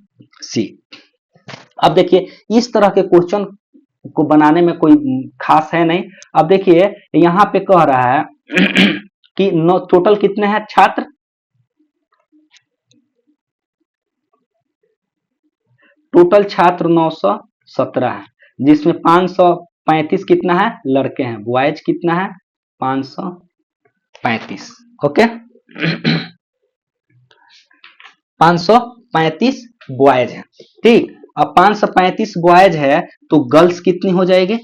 सी। अब देखिए, इस तरह के क्वेश्चन को बनाने में कोई खास है नहीं। अब देखिए यहाँ पे कह रहा है कि टोटल कितने हैं छात्र? टोटल छात्र 917 है, जिसमें 535 कितना है? लड़के हैं। बॉयज कितना है? 535। ओके 535 बॉयज है, ठीक। अब 535 बॉयज है तो गर्ल्स कितनी हो जाएगी?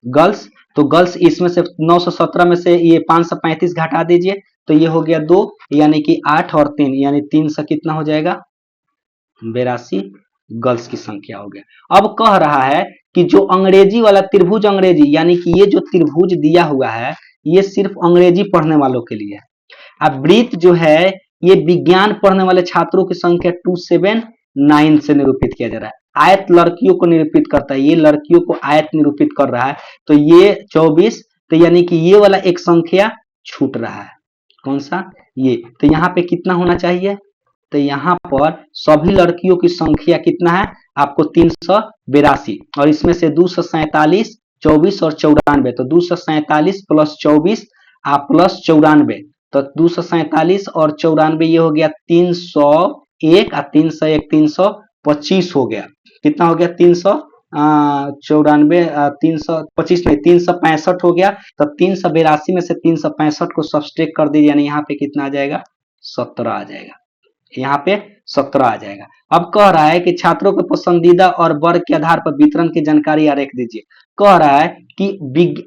गर्ल्स, तो गर्ल्स इसमें से 917 में से ये 535 घटा दीजिए, तो ये हो गया 2, यानी कि 8 और 3, यानी 3 से कितना हो जाएगा? 82 गर्ल्स की संख्या हो गया। अब कह रहा है कि जो अंग्रेजी वाला त्रिभुज, अंग्रेजी यानी कि ये जो त्रिभुज दिया हुआ है ये सिर्फ अंग्रेजी पढ़ने वालों के लिए है। अब वृत्त जो है ये विज्ञान पढ़ने वाले छात्रों की संख्या 279 से निरूपित किया जा रहा है। आयत लड़कियों को निरूपित करता है, ये लड़कियों को आयत निरूपित कर रहा है, तो ये 24, तो यानी कि ये वाला एक संख्या छूट रहा है। कौन सा? ये। तो यहाँ पे कितना होना चाहिए? तो यहाँ पर सभी लड़कियों की संख्या कितना है आपको? 382, और इसमें से 247, 24 और 94, तो 247 प्लस 24 प्लस 94, तो 247 और 94 ये हो गया 301, 301 325 हो गया। कितना हो गया? 394 325 नहीं 365 हो गया। तो 382 में से 365 को सब्सट्रैक्ट कर दीजिए, यानी यहाँ पे कितना आ जाएगा? 17 आ जाएगा। यहाँ पे 17 आ जाएगा। अब कह रहा है कि छात्रों के पसंदीदा और वर्ग के आधार पर वितरण की जानकारी आरेख दीजिए। कह रहा है कि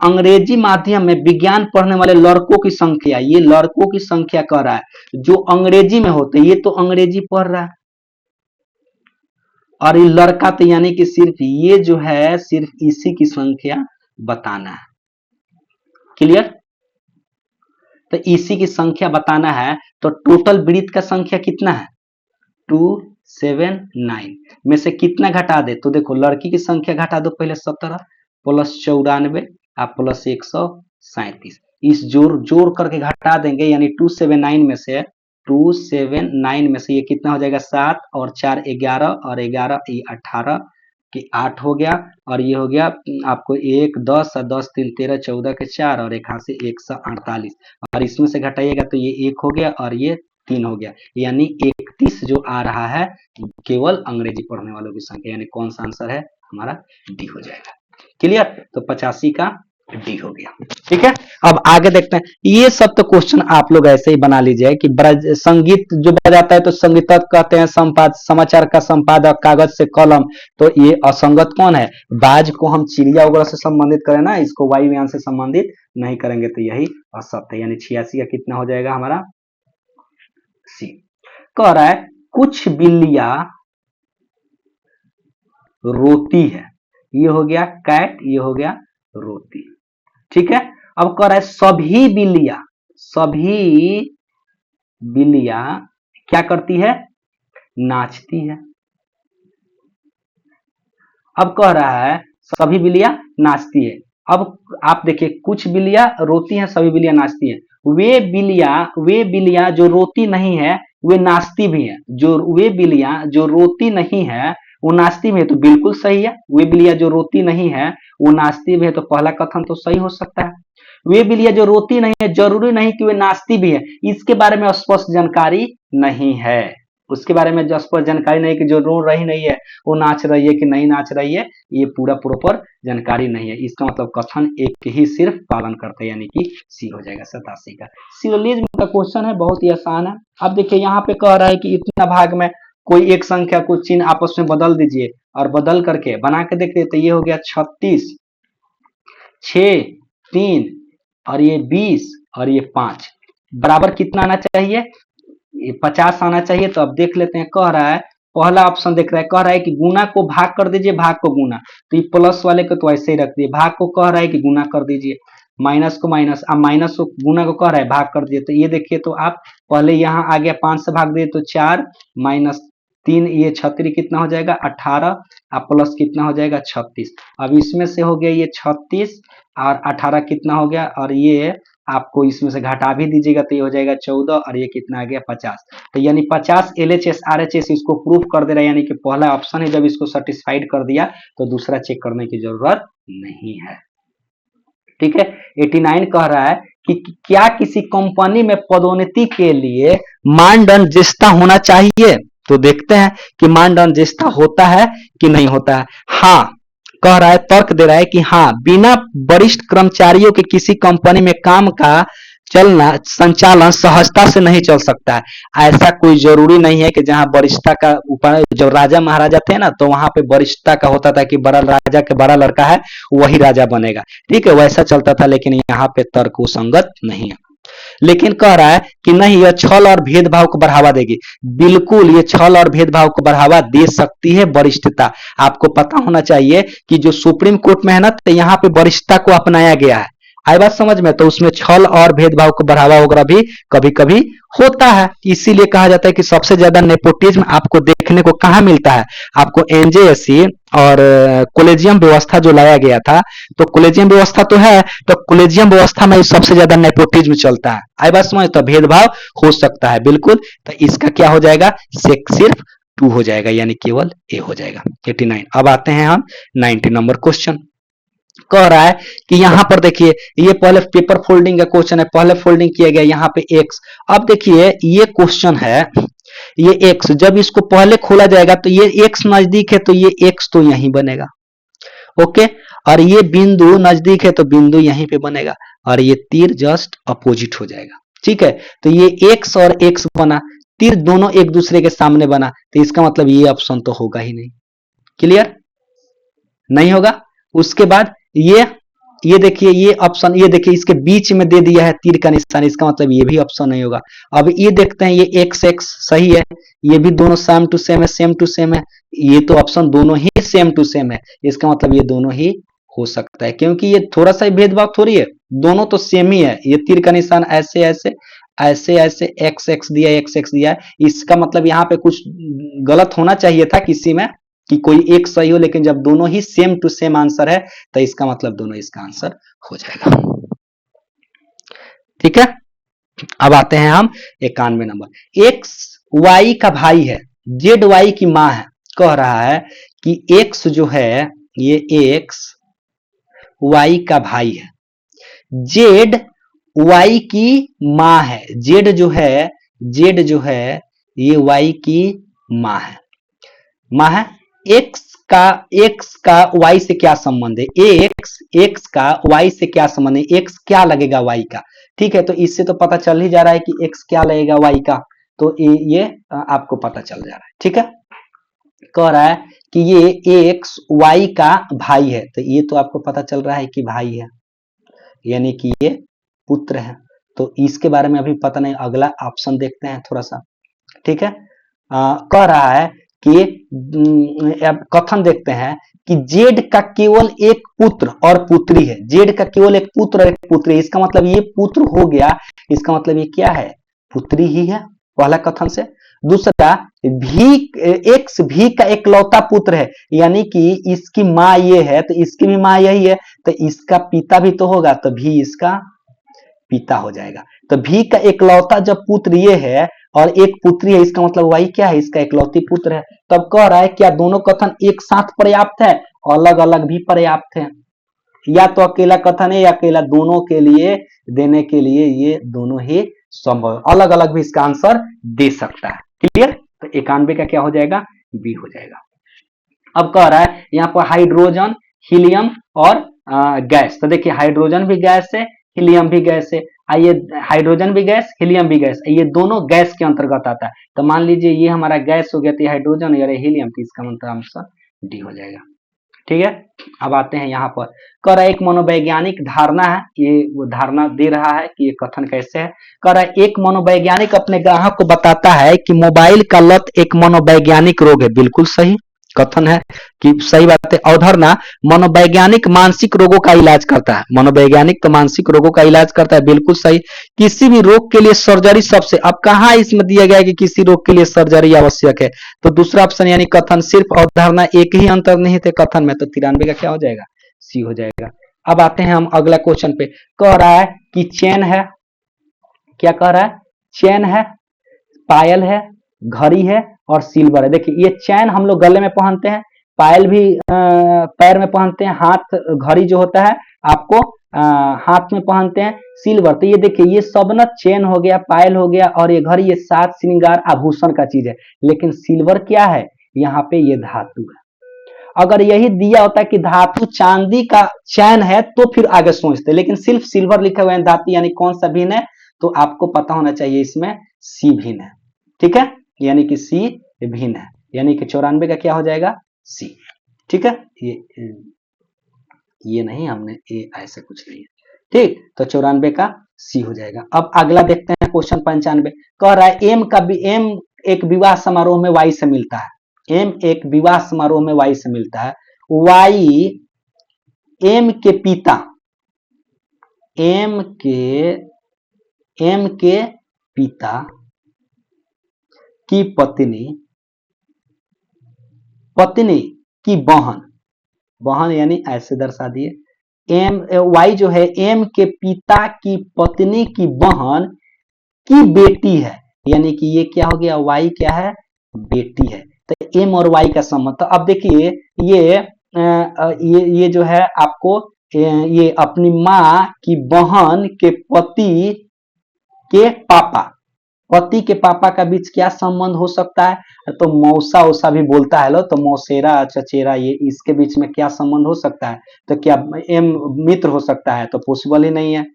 अंग्रेजी माध्यम में विज्ञान पढ़ने वाले लड़कों की संख्या, ये लड़कों की संख्या कह रहा है जो अंग्रेजी में होते, ये तो अंग्रेजी पढ़ रहा है, और ये लड़का तो यानी कि सिर्फ ये जो है सिर्फ इसी की संख्या बताना है। क्लियर? तो इसी की संख्या बताना है, तो टोटल वृत्त का संख्या कितना है? 279 में से कितना घटा दे? तो देखो लड़की की संख्या घटा दो पहले, 17 प्लस 94 प्लस 137, इस जोड़ करके घटा देंगे, यानी 279 में से ये कितना हो जाएगा? 7 और 4 11, और 11 ये 18 कि 8 हो गया, और ये हो गया आपको 1 10 और 10 3 13 14 के 4, और एक हाथ से 148, और इसमें से घटाइएगा तो ये 1 हो गया और ये 3 हो गया, यानी 31 जो आ रहा है केवल अंग्रेजी पढ़ने वालों की संख्या, यानी कौन सा आंसर है हमारा? डी हो जाएगा। क्लियर? तो 85 का डी हो गया। ठीक है, अब आगे देखते हैं। ये सब तो क्वेश्चन आप लोग ऐसे ही बना लीजिए कि संगीत जो बजाता है तो संगीतज्ञ कहते हैं, समाचार का संपादक, कागज से कलम, तो ये असंगत कौन है? बाज को हम चिड़िया वगैरह से संबंधित करें ना, इसको वायुयान से संबंधित नहीं करेंगे, तो यही असत्य है, यानी 86 का कितना हो जाएगा हमारा? सी। कह रहा है कुछ बिल्लियां रोती है, ये हो गया कैट, ये हो गया रोती। ठीक है, अब कह रहा है सभी बिल्लियां क्या करती है? नाचती है। अब कह रहा है सभी बिल्लियां नाचती है। अब आप देखिए, कुछ बिल्लियां रोती हैं, सभी बिल्लियां नाचती हैं। वे बिल्लियां जो रोती नहीं है वे नाचती भी हैं। वे बिल्लियां जो रोती नहीं है वो नाचती भी है, तो बिल्कुल सही है। वे बिल्लियां जो रोती नहीं है वो नाचती भी है, तो पहला कथन तो सही हो सकता है। वे बिल्लियां जो रोती नहीं है, जरूरी नहीं कि वे नाचती भी है, इसके बारे में स्पष्ट जानकारी नहीं है। उसके बारे में जो स्पष्ट जानकारी नहीं है कि जो रो रही नहीं है वो नाच रही है कि नहीं नाच रही है, ये पूरा प्रॉपर जानकारी नहीं है। इसका मतलब कथन एक ही सिर्फ पालन करते हैं, यानी कि सी हो जाएगा 87 का। सिलोजिज्म का क्वेश्चन है, बहुत ही आसान है। अब देखिए यहाँ पे कह रहा है कि इतना भाग में कोई एक संख्या को चिन्ह आपस में बदल दीजिए और बदल करके बना के देखिए, तो ये हो गया 36, 6, 3 और ये 20 और ये 5 बराबर कितना आना चाहिए? ये 50 आना चाहिए। तो अब देख लेते हैं, कह रहा है पहला ऑप्शन देख रहा है, कह रहा है कि गुना को भाग कर दीजिए, भाग को गुना, तो ये प्लस वाले को तो ऐसे ही रख दिए, भाग को कह रहा है कि गुना कर दीजिए, माइनस को माइनस, अब माइनस को गुना को कह रहा है भाग कर दीजिए, तो ये देखिए, तो आप पहले यहाँ आ गया 5 से भाग दिए तो 4 माइनस 3, ये 36 कितना हो जाएगा 18, अब प्लस कितना हो जाएगा 36। अब इसमें से हो गया ये 36 और 18 कितना हो गया, और ये आपको इसमें से घटा भी दीजिएगा तो ये हो जाएगा 14 और ये कितना आ गया 50। तो यानी 50 LHS RHS इसको प्रूफ कर दे रहा है, यानी कि पहला ऑप्शन है, जब इसको सेटिस्फाइड कर दिया तो दूसरा चेक करने की जरूरत नहीं है। ठीक है, 89 कह रहा है कि क्या किसी कंपनी में पदोन्नति के लिए मानदंड ज्येष्ठता होना चाहिए? तो देखते हैं कि मानदंड ज्येष्ठता होता है कि नहीं होता है। हाँ, कह रहा है, तर्क दे रहा है कि हाँ, बिना वरिष्ठ कर्मचारियों के किसी कंपनी में काम का चलना संचालन सहजता से नहीं चल सकता है। ऐसा कोई जरूरी नहीं है कि जहां वरिष्ठता का ऊपर, जब राजा महाराजा थे ना, तो वहां पे वरिष्ठता का होता था कि बड़ा राजा के बड़ा लड़का है वही राजा बनेगा, ठीक है, वैसा चलता था, लेकिन यहाँ पे तर्क संगत नहीं है। लेकिन कह रहा है कि नहीं, यह छल और भेदभाव को बढ़ावा देगी। बिल्कुल, ये छल और भेदभाव को बढ़ावा दे सकती है वरिष्ठता। आपको पता होना चाहिए कि जो सुप्रीम कोर्ट में है ना, तो यहाँ पे वरिष्ठता को अपनाया गया है। आई बात समझ में? तो उसमें छल और भेदभाव को बढ़ावा वगैरह भी कभी कभी होता है। इसीलिए कहा जाता है कि सबसे ज्यादा नेपोटिज्म आपको देखने को कहाँ मिलता है? आपको एनजेएससी और कॉलेजियम व्यवस्था जो लाया गया था, तो कॉलेजियम व्यवस्था तो है, तो कॉलेजियम व्यवस्था में सबसे ज्यादा नेपोटिज्म चलता है। आई बात समझ? तो भेदभाव हो सकता है बिल्कुल। तो इसका क्या हो जाएगा? सिर्फ 2 हो जाएगा, यानी केवल ए हो जाएगा। 89। अब आते हैं हम 90 नंबर क्वेश्चन। कह रहा है कि यहाँ पर देखिए, ये पहले पेपर फोल्डिंग का क्वेश्चन है, पहले फोल्डिंग किया गया यहाँ पे एक्स। अब देखिए, ये क्वेश्चन है, ये एक्स जब इसको पहले खोला जाएगा तो ये एक्स नजदीक है, तो ये एक्स तो यहीं बनेगा, ओके, और ये बिंदु नजदीक है तो बिंदु यहीं पे बनेगा, और ये तीर जस्ट अपोजिट हो जाएगा। ठीक है, तो ये एक्स और एक्स बना, तीर दोनों एक दूसरे के सामने बना, तो इसका मतलब ये ऑप्शन तो होगा ही नहीं। क्लियर? नहीं होगा। उसके बाद ये देखिए, ये ऑप्शन, ये देखिए इसके बीच में दे दिया है तीर का निशान, इसका मतलब ये भी ऑप्शन नहीं होगा। अब ये देखते हैं, ये एक्स एक्स सही है, ये भी दोनों सेम टू सेम है, सेम टू सेम है, ये तो ऑप्शन दोनों ही सेम टू सेम है, इसका मतलब ये दोनों ही हो सकता है, क्योंकि ये थोड़ा सा भेदभाव थोड़ी है, दोनों तो सेम ही है। ये तीर का निशान ऐसे ऐसे ऐसे ऐसे एक्स एक्स दिया, एक्स एक्स दिया है, इसका मतलब यहाँ पे कुछ गलत होना चाहिए था किसी में, कि कोई एक सही हो, लेकिन जब दोनों ही सेम टू सेम आंसर है तो इसका मतलब दोनों इसका आंसर हो जाएगा। ठीक है, अब आते हैं हम 91 नंबर। एक्स वाई का भाई है, जेड वाई की माँ है। कह रहा है कि एक्स जो है, ये एक्स वाई का भाई है, जेड वाई की माँ है, जेड जो है, जेड जो है ये वाई की माँ है, माँ है। एक्स का वाई से क्या संबंध है? एक्स का वाई से क्या संबंध है? एक्स क्या लगेगा वाई का? ठीक है, तो इससे तो पता चल ही जा रहा है कि एक्स क्या लगेगा वाई का, तो ये आपको पता चल जा रहा है। ठीक है, कह रहा है कि ये एक्स वाई का भाई है, तो ये तो आपको पता चल रहा है कि भाई है, यानी कि ये पुत्र है। तो इसके बारे में अभी पता नहीं, अगला ऑप्शन देखते हैं थोड़ा सा। ठीक है, कह रहा है कि अब कथन देखते हैं कि जेड का केवल एक पुत्र और पुत्री है, जेड का केवल एक पुत्र और एक पुत्री है, इसका मतलब ये पुत्र हो गया, इसका मतलब ये क्या है? पुत्री ही है, पहला कथन से। दूसरा, भी एक्स भी का एकलौता पुत्र है, यानी कि इसकी माँ ये है तो इसकी भी माँ यही है, तो इसका पिता भी तो होगा, तो भी इसका पिता हो जाएगा। तो भी का एकलौता जब पुत्र ये है और एक पुत्री है, इसका मतलब वाई क्या है? इसका एकलौती पुत्र है। तब कह रहा है क्या दोनों कथन एक साथ पर्याप्त है? अलग अलग भी पर्याप्त है, या तो अकेला कथन है या अकेला, दोनों के लिए देने के लिए ये दोनों ही संभव, अलग अलग भी इसका आंसर दे सकता है। क्लियर? तो 91 का क्या हो जाएगा? बी हो जाएगा। अब कह रहा है यहाँ पर हाइड्रोजन, हीलियम और गैस, तो देखिए हाइड्रोजन भी गैस है, हीलियम भी गैस है, ये हाइड्रोजन भी गैस, हीलियम भी गैस, ये दोनों गैस के अंतर्गत आता है। तो मान लीजिए ये हमारा गैस हो गया, तो हाइड्रोजन और हीलियम, तो इसका मतलब आंसर डी हो जाएगा। ठीक है, अब आते हैं यहाँ पर। कह रहा है एक मनोवैज्ञानिक धारणा है, ये वो धारणा दे रहा है कि ये कथन कैसे है। कह रहा है एक मनोवैज्ञानिक अपने ग्राहक को बताता है कि मोबाइल का लत एक मनोवैज्ञानिक रोग है। बिल्कुल सही कथन है कि सही बात है। अवधारणा, मनोवैज्ञानिक मानसिक रोगों का इलाज करता है। मनोवैज्ञानिक तो मानसिक रोगों का इलाज करता है, बिल्कुल सही। किसी भी रोग के लिए सर्जरी सबसे, अब कहाँ इसमें दिया गया है कि किसी रोग के लिए सर्जरी आवश्यक है, तो दूसरा ऑप्शन यानी कथन, सिर्फ अवधारणा, एक ही अंतर्निहित है कथन में, तो 93 का क्या हो जाएगा, सी हो जाएगा। अब आते हैं हम अगला क्वेश्चन पे। कह रहा है कि चेन है, क्या कह रहा है, चेन है, पायल है, घड़ी है और सिल्वर है। देखिए ये चैन हम लोग गले में पहनते हैं, पायल भी पैर में पहनते हैं, हाथ घड़ी जो होता है आपको हाथ में पहनते हैं, सिल्वर। तो ये देखिए ये सब ना चेन हो गया, पायल हो गया और ये घड़ी, ये सात श्रृंगार आभूषण का चीज है। लेकिन सिल्वर क्या है, यहाँ पे ये धातु है। अगर यही दिया होता कि धातु चांदी का चैन है तो फिर आगे सोचते, लेकिन सिर्फ सिल्वर लिखा हुआ है, धातु यानी कौन सा भिन्न है, तो आपको पता होना चाहिए इसमें सी भिन्न है। ठीक है, यानी कि सी भिन्न है, यानी कि 94 का क्या हो जाएगा, सी। ठीक है, ये नहीं, हमने ये ऐसा कुछ नहीं है। ठीक, तो 94 का सी हो जाएगा। अब अगला देखते हैं क्वेश्चन 95। कह रहा है एम एक विवाह समारोह में वाई से मिलता है। एम एक विवाह समारोह में वाई से मिलता है। वाई एम के पिता, एम के पिता की पत्नी की बहन यानी ऐसे दर्शा दिए, एम वाई जो है एम के पिता की पत्नी की बहन की बेटी है, यानी कि ये क्या हो गया, वाई क्या है, बेटी है। तो एम और वाई का संबंध, तो अब देखिए ये जो है आपको ये अपनी माँ की बहन के पति के पति के पापा का बीच क्या संबंध हो सकता है, तो मौसा ओसा भी बोलता है लो, तो मौसेरा चचेरा, ये इसके बीच में क्या संबंध हो सकता है, तो क्या एम मित्र हो सकता है, तो पॉसिबल ही नहीं है।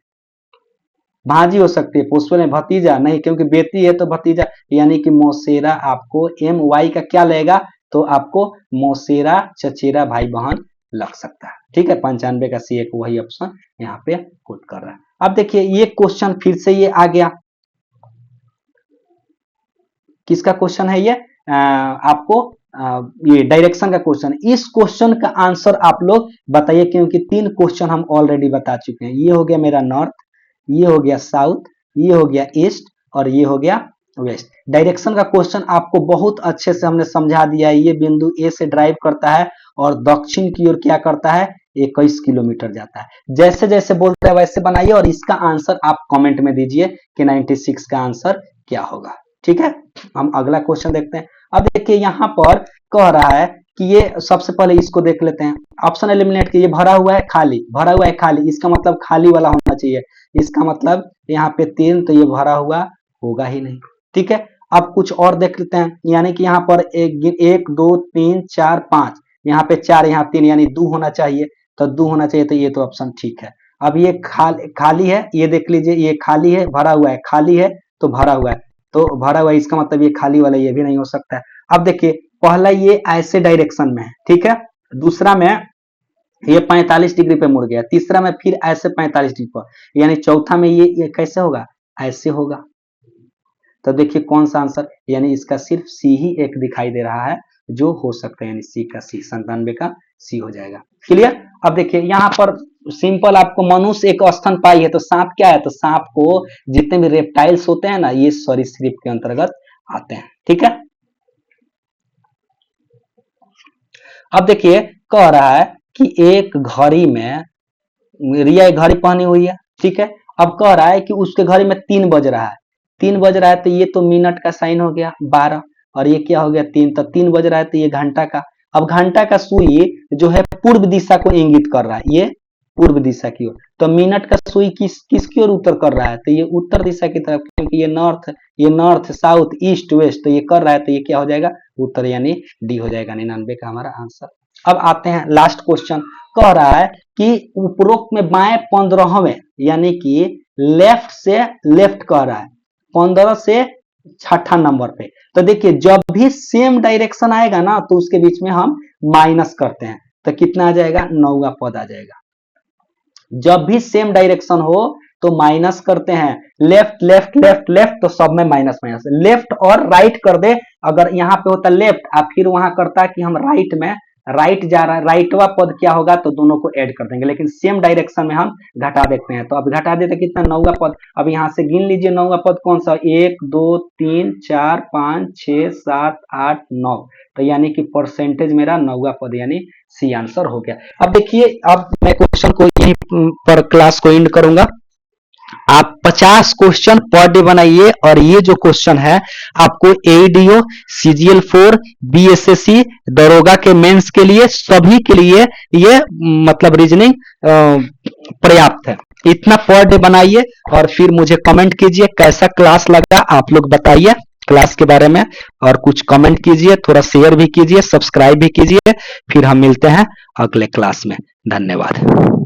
भांजी हो सकती है, पॉसिबल है, भतीजा नहीं, क्योंकि बेटी है तो भतीजा, यानी कि मौसेरा आपको एम वाई का क्या लगेगा, तो आपको मौसेरा चचेरा भाई बहन लग सकता है। ठीक है, 95 का सी एक वही ऑप्शन यहाँ पे कोट कर रहा है। अब देखिए ये क्वेश्चन फिर से ये आ गया, किसका क्वेश्चन है ये, आपको ये डायरेक्शन का क्वेश्चन। इस क्वेश्चन का आंसर आप लोग बताइए, क्योंकि 3 क्वेश्चन हम ऑलरेडी बता चुके हैं। ये हो गया मेरा नॉर्थ, ये हो गया साउथ, ये हो गया ईस्ट और ये हो गया वेस्ट। डायरेक्शन का क्वेश्चन आपको बहुत अच्छे से हमने समझा दिया है। ये बिंदु ए से ड्राइव करता है और दक्षिण की ओर क्या करता है, 21 किलोमीटर जाता है। जैसे जैसे बोलता है वैसे बनाइए और इसका आंसर आप कमेंट में दीजिए कि 96 का आंसर क्या होगा। ठीक है, हम अगला क्वेश्चन देखते हैं। अब देखिए यहाँ पर कह रहा है कि ये सबसे पहले इसको देख लेते हैं, ऑप्शन एलिमिनेट किए, भरा हुआ है खाली, भरा हुआ है खाली, इसका मतलब खाली वाला होना चाहिए, इसका मतलब यहाँ पे 3, तो ये भरा हुआ होगा ही नहीं। ठीक है, अब कुछ और देख लेते हैं, यानी कि यहाँ पर 1 2 3 4 5, यहाँ पे 4, यहाँ 3, यानी 2 होना चाहिए, तो 2 होना चाहिए, तो ये तो ऑप्शन ठीक है। अब ये खाली है, ये देख लीजिए, ये खाली है, भरा हुआ है, खाली है तो भरा हुआ है, तो भरा हुआ है, इसका मतलब ये खाली वाला ये भी नहीं हो सकता है। अब देखिए पहला ये ऐसे डायरेक्शन में है, ठीक है, दूसरा में ये 45 डिग्री पे मुड़ गया, तीसरा में फिर ऐसे 45 डिग्री पर, यानी चौथा में ये कैसे होगा, ऐसे होगा। तो देखिए कौन सा आंसर, यानी इसका सिर्फ सी ही एक दिखाई दे रहा है जो हो सकता है, यानी सी का सी, 97 का सी हो जाएगा। क्लियर। अब देखिए यहाँ पर सिंपल आपको मनुष्य एक स्तनपायी है, तो सांप क्या है, तो सांप को जितने भी रेप्टाइल्स होते हैं ना, ये सरीसृप के अंतर्गत आते हैं। ठीक है, अब देखिए कह रहा है कि एक घड़ी में, रिया एक घड़ी पहनी हुई है, ठीक है, अब कह रहा है कि उसके घड़ी में 3 बज रहा है, 3 बज रहा है, तो ये तो मिनट का साइन हो गया 12, और ये क्या हो गया 3, तो 3 बज रहा है, तो ये घंटा का। अब घंटा का सुई जो है पूर्व दिशा को इंगित कर रहा है, ये पूर्व दिशा की ओर, तो मिनट का सुई किसकी ओर उत्तर कर रहा है, तो ये उत्तर दिशा की तरफ, क्योंकि ये नॉर्थ साउथ ईस्ट वेस्ट, तो ये कर रहा है, तो ये क्या हो जाएगा, उत्तर, यानी डी हो जाएगा, 99 का हमारा आंसर। अब आते हैं लास्ट क्वेश्चन, कह रहा है कि उपरोक्त में बाएं 15वें, यानी कि लेफ्ट से लेफ्ट कह रहा है, 15 से छठा नंबर पे। तो देखिए जब भी सेम डायरेक्शन आएगा ना तो उसके बीच में हम माइनस करते हैं, तो कितना आ जाएगा, 9वां पद आ जाएगा। जब भी सेम डायरेक्शन हो तो माइनस करते हैं, लेफ्ट लेफ्ट लेफ्ट लेफ्ट तो सब में माइनस माइनस, लेफ्ट और राइट कर दे, अगर यहाँ पे होता लेफ्ट आप फिर वहां करता कि हम राइट में, राइट जा रहा है, राइटवा पद क्या होगा तो दोनों को ऐड कर देंगे, लेकिन सेम डायरेक्शन में हम घटा देते हैं। तो अब घटा देते कितना, 9वां पद। अब यहाँ से गिन लीजिए 9वां पद कौन सा, 1 2 3 4 5 6 7 8 9, तो यानी कि परसेंटेज मेरा 9वां पद यानी सी आंसर हो गया। अब देखिए अब मैं क्वेश्चन को यहीं पर क्लास को एंड करूंगा। आप 50 क्वेश्चन पर डे बनाइए और ये जो क्वेश्चन है आपको एडीओ, CGL4, BSSC, दरोगा के मेंस के लिए, सभी के लिए ये मतलब रीजनिंग पर्याप्त है। इतना पर डे बनाइए और फिर मुझे कमेंट कीजिए कैसा क्लास लगा, आप लोग बताइए क्लास के बारे में, और कुछ कमेंट कीजिए, थोड़ा शेयर भी कीजिए, सब्सक्राइब भी कीजिए। फिर हम मिलते हैं अगले क्लास में। धन्यवाद।